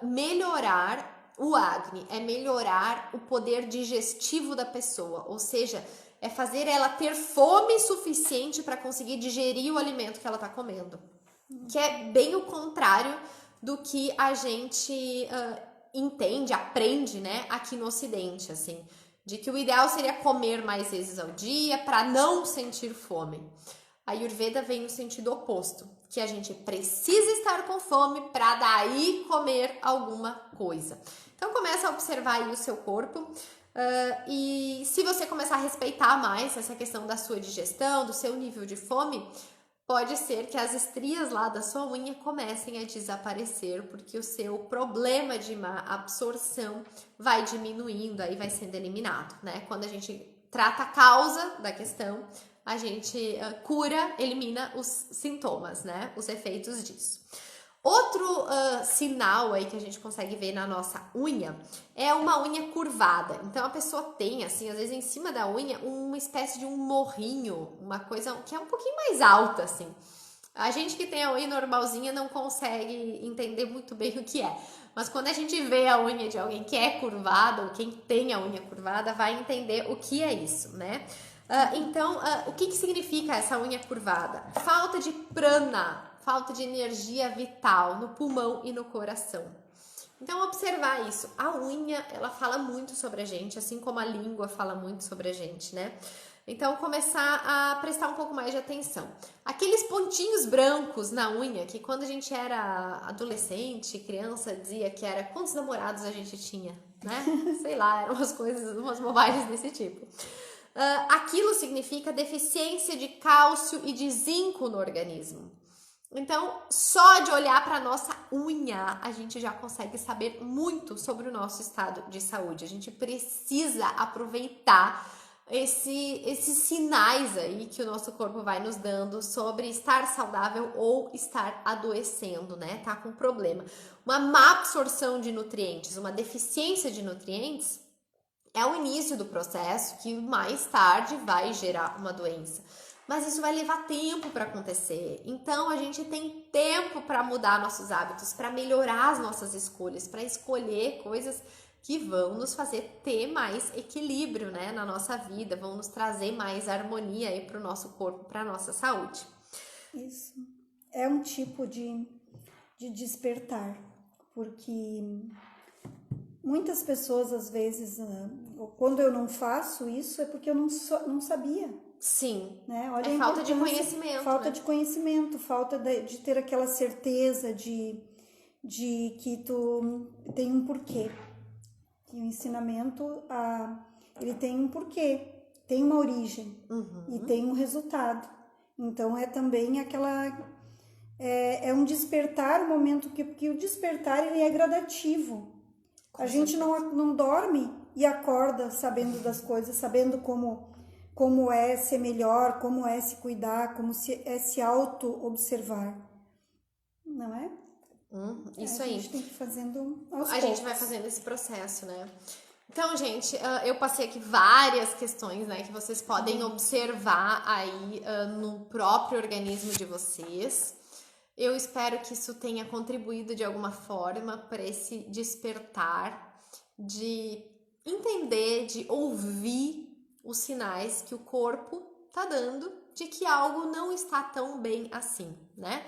Melhorar o Agni, é melhorar o poder digestivo da pessoa, ou seja, é fazer ela ter fome suficiente para conseguir digerir o alimento que ela está comendo. Que é bem o contrário do que a gente entende, aprende, né, aqui no Ocidente, assim. De que o ideal seria comer mais vezes ao dia para não sentir fome. A Ayurveda vem no sentido oposto, que a gente precisa estar com fome para daí comer alguma coisa. Então começa a observar aí o seu corpo. E se você começar a respeitar mais essa questão da sua digestão, do seu nível de fome, pode ser que as estrias lá da sua unha comecem a desaparecer, porque o seu problema de má absorção vai diminuindo, aí vai sendo eliminado, né? Quando a gente trata a causa da questão, a gente cura, elimina os sintomas, né? Os efeitos disso. Outro sinal aí que a gente consegue ver na nossa unha é uma unha curvada. Então a pessoa tem, assim, às vezes em cima da unha, uma espécie de um morrinho, uma coisa que é um pouquinho mais alta, assim. A gente que tem a unha normalzinha não consegue entender muito bem o que é. Mas quando a gente vê a unha de alguém que é curvada, ou quem tem a unha curvada, vai entender o que é isso, né? Então, o que significa essa unha curvada? Falta de prana. Falta de energia vital no pulmão e no coração. Então, observar isso. A unha, ela fala muito sobre a gente, assim como a língua fala muito sobre a gente, né? Então, começar a prestar um pouco mais de atenção. Aqueles pontinhos brancos na unha, que quando a gente era adolescente, criança, dizia que era quantos namorados a gente tinha, né? Sei lá, eram umas coisas, umas bobagens desse tipo. Aquilo significa deficiência de cálcio e de zinco no organismo. Então, só de olhar para a nossa unha, a gente já consegue saber muito sobre o nosso estado de saúde. A gente precisa aproveitar esses sinais aí que o nosso corpo vai nos dando sobre estar saudável ou estar adoecendo, né? Tá com problema. Uma má absorção de nutrientes, uma deficiência de nutrientes é o início do processo que mais tarde vai gerar uma doença. Mas isso vai levar tempo para acontecer. Então, a gente tem tempo para mudar nossos hábitos, para melhorar as nossas escolhas, para escolher coisas que vão nos fazer ter mais equilíbrio, né, na nossa vida, vão nos trazer mais harmonia aí para o nosso corpo, para a nossa saúde. Isso. É um tipo de despertar, porque muitas pessoas, às vezes, quando eu não faço isso, é porque eu não sabia. Sim, né? Olha, é falta de conhecimento. Falta né? de conhecimento, falta de ter aquela certeza de que tu tem um porquê. Que o ensinamento, ele tem um porquê, tem uma origem e tem um resultado. Então, é também aquela... É um despertar, um momento porque o despertar, ele é gradativo. A gente não dorme e acorda sabendo das coisas, sabendo como é ser melhor, como é se cuidar, como é se auto-observar, não é? Isso aí. A gente tem que ir fazendo aos poucos. A gente vai fazendo esse processo, né? Então, gente, eu passei aqui várias questões, né, que vocês podem observar aí no próprio organismo de vocês. Eu espero que isso tenha contribuído de alguma forma para esse despertar de entender, de ouvir os sinais que o corpo tá dando de que algo não está tão bem assim, né?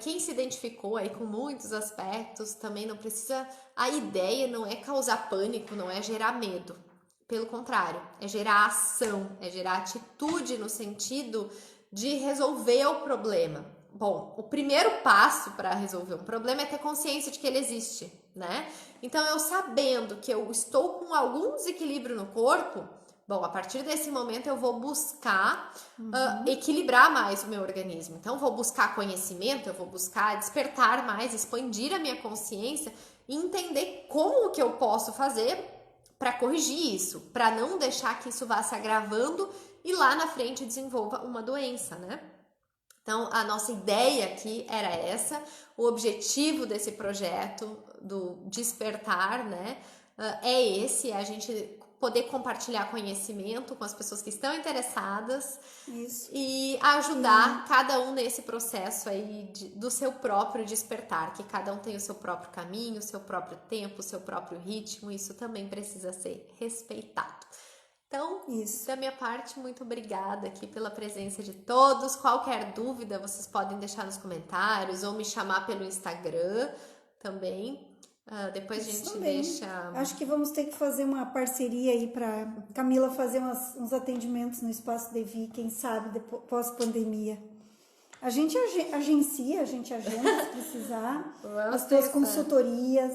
Quem se identificou aí com muitos aspectos também não precisa... A ideia não é causar pânico, não é gerar medo. Pelo contrário, é gerar ação, é gerar atitude no sentido de resolver o problema. Bom, o primeiro passo para resolver um problema é ter consciência de que ele existe, né? Então, eu sabendo que eu estou com algum desequilíbrio no corpo, bom, a partir desse momento eu vou buscar equilibrar mais o meu organismo. Então, vou buscar conhecimento, eu vou buscar despertar mais, expandir a minha consciência e entender como que eu posso fazer para corrigir isso, para não deixar que isso vá se agravando e lá na frente desenvolva uma doença, né? Então, a nossa ideia aqui era essa, o objetivo desse projeto do despertar, né, é esse, é a gente poder compartilhar conhecimento com as pessoas que estão interessadas. Isso. E ajudar cada um nesse processo aí do seu próprio despertar, que cada um tem o seu próprio caminho, o seu próprio tempo, o seu próprio ritmo, isso também precisa ser respeitado. Então, da minha parte, muito obrigada aqui pela presença de todos. Qualquer dúvida, vocês podem deixar nos comentários ou me chamar pelo Instagram também. Depois a gente deixa... Acho que vamos ter que fazer uma parceria aí para Camila fazer uns atendimentos no Espaço Devi, quem sabe, pós-pandemia. A gente agencia, a gente agenda se precisar, as tuas consultorias,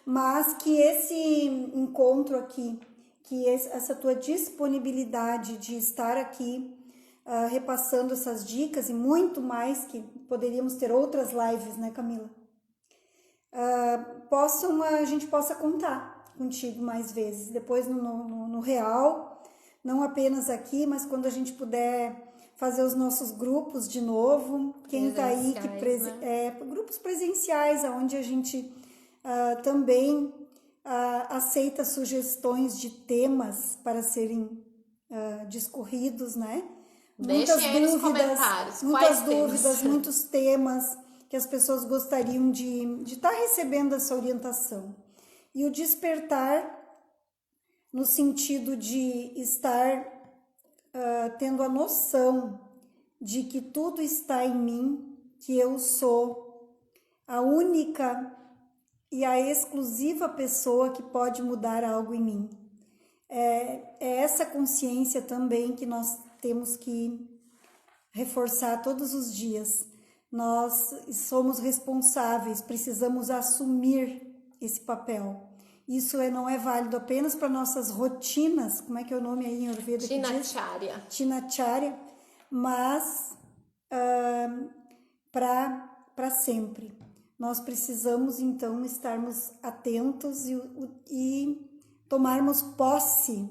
mas que esse encontro aqui, que essa tua disponibilidade de estar aqui repassando essas dicas e muito mais, que poderíamos ter outras lives, né, Camila? A gente possa contar contigo mais vezes, depois no real, não apenas aqui, mas quando a gente puder fazer os nossos grupos de novo, quem está aí, grupos presenciais, onde a gente também aceita sugestões de temas para serem discorridos, né? Deixem aí nos comentários muitas dúvidas, muitos temas que as pessoas gostariam de estar recebendo essa orientação. E o despertar no sentido de estar tendo a noção de que tudo está em mim, que eu sou a única e a exclusiva pessoa que pode mudar algo em mim. É essa consciência também que nós temos que reforçar todos os dias. Nós somos responsáveis, precisamos assumir esse papel. Isso não é válido apenas para nossas rotinas, como é que é o nome aí em Ayurveda? Dinacharya. Dinacharya, mas para sempre. Nós precisamos, então, estarmos atentos e tomarmos posse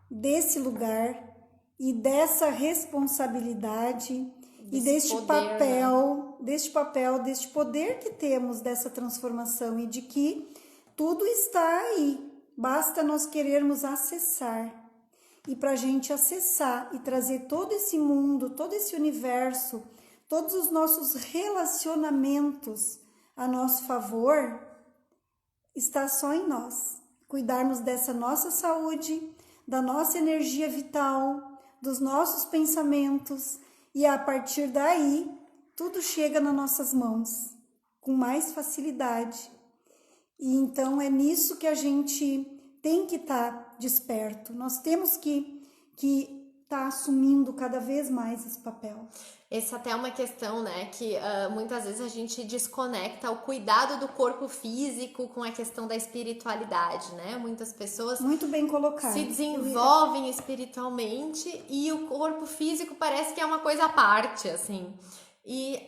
desse lugar e dessa responsabilidade e deste papel, deste poder que temos dessa transformação e de que tudo está aí, basta nós querermos acessar. E para a gente acessar e trazer todo esse mundo, todo esse universo, todos os nossos relacionamentos a nosso favor, está só em nós. Cuidarmos dessa nossa saúde, da nossa energia vital, dos nossos pensamentos, e a partir daí, tudo chega nas nossas mãos, com mais facilidade. E então é nisso que a gente tem que estar desperto. Nós temos que estar assumindo cada vez mais esse papel. Essa até é uma questão, né, que muitas vezes a gente desconecta o cuidado do corpo físico com a questão da espiritualidade, né? Muitas pessoas muito bem colocado. Se desenvolvem espiritualmente e o corpo físico parece que é uma coisa à parte, assim. E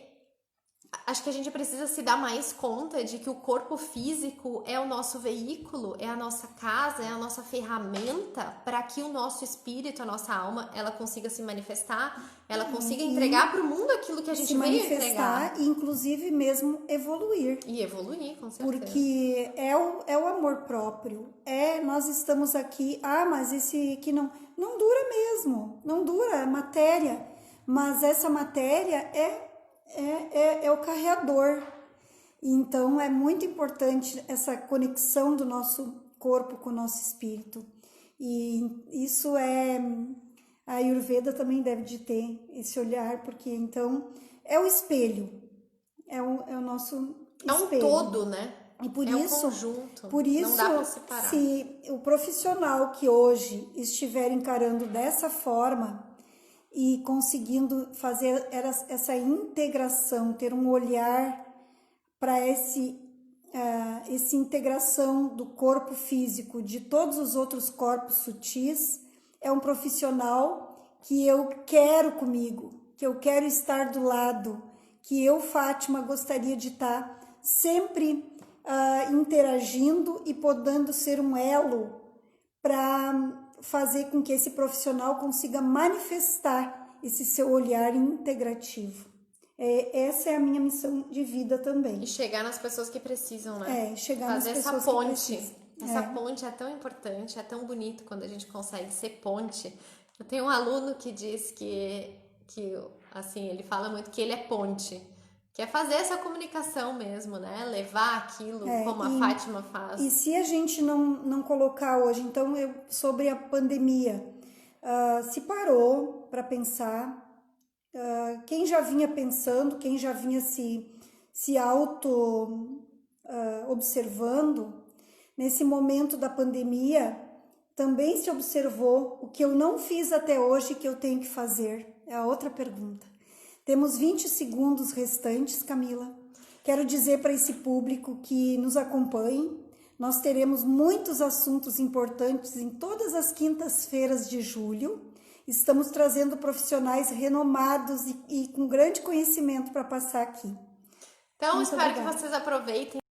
acho que a gente precisa se dar mais conta de que o corpo físico é o nosso veículo, é a nossa casa, é a nossa ferramenta para que o nosso espírito, a nossa alma, ela consiga se manifestar, ela consiga entregar para o mundo aquilo que a gente veio entregar. E inclusive mesmo evoluir. E evoluir, com certeza. Porque é o amor próprio. Nós estamos aqui, mas esse aqui não dura mesmo, não dura, é matéria. Mas essa matéria é o carreador. Então é muito importante essa conexão do nosso corpo com o nosso espírito. E isso a Ayurveda também deve de ter esse olhar, porque então é o espelho, é o nosso espelho. É um todo, né? E por um isso, conjunto. Por isso, não dá pra separar. Se o profissional que hoje estiver encarando dessa forma e conseguindo fazer essa integração, ter um olhar para essa integração do corpo físico de todos os outros corpos sutis, é um profissional que eu quero comigo, que eu quero estar do lado, que eu, Fátima, gostaria de estar sempre interagindo e podendo ser um elo para fazer com que esse profissional consiga manifestar esse seu olhar integrativo. Essa é a minha missão de vida também. E chegar nas pessoas que precisam, né? Chegar Fazer nas essa pessoas ponte. que precisam. Essa ponte é tão importante, é tão bonito quando a gente consegue ser ponte. Eu tenho um aluno que diz que assim, ele fala muito que ele é ponte. Que é fazer essa comunicação mesmo, né? Levar aquilo como a Fátima faz. E se a gente não colocar hoje, então, sobre a pandemia, se parou para pensar, quem já vinha pensando, quem já vinha se auto-observando, nesse momento da pandemia, também se observou o que eu não fiz até hoje que eu tenho que fazer? É a outra pergunta. Temos 20 segundos restantes, Camila. Quero dizer para esse público que nos acompanhe, nós teremos muitos assuntos importantes em todas as quintas-feiras de julho. Estamos trazendo profissionais renomados e com grande conhecimento para passar aqui. Então, espero que vocês aproveitem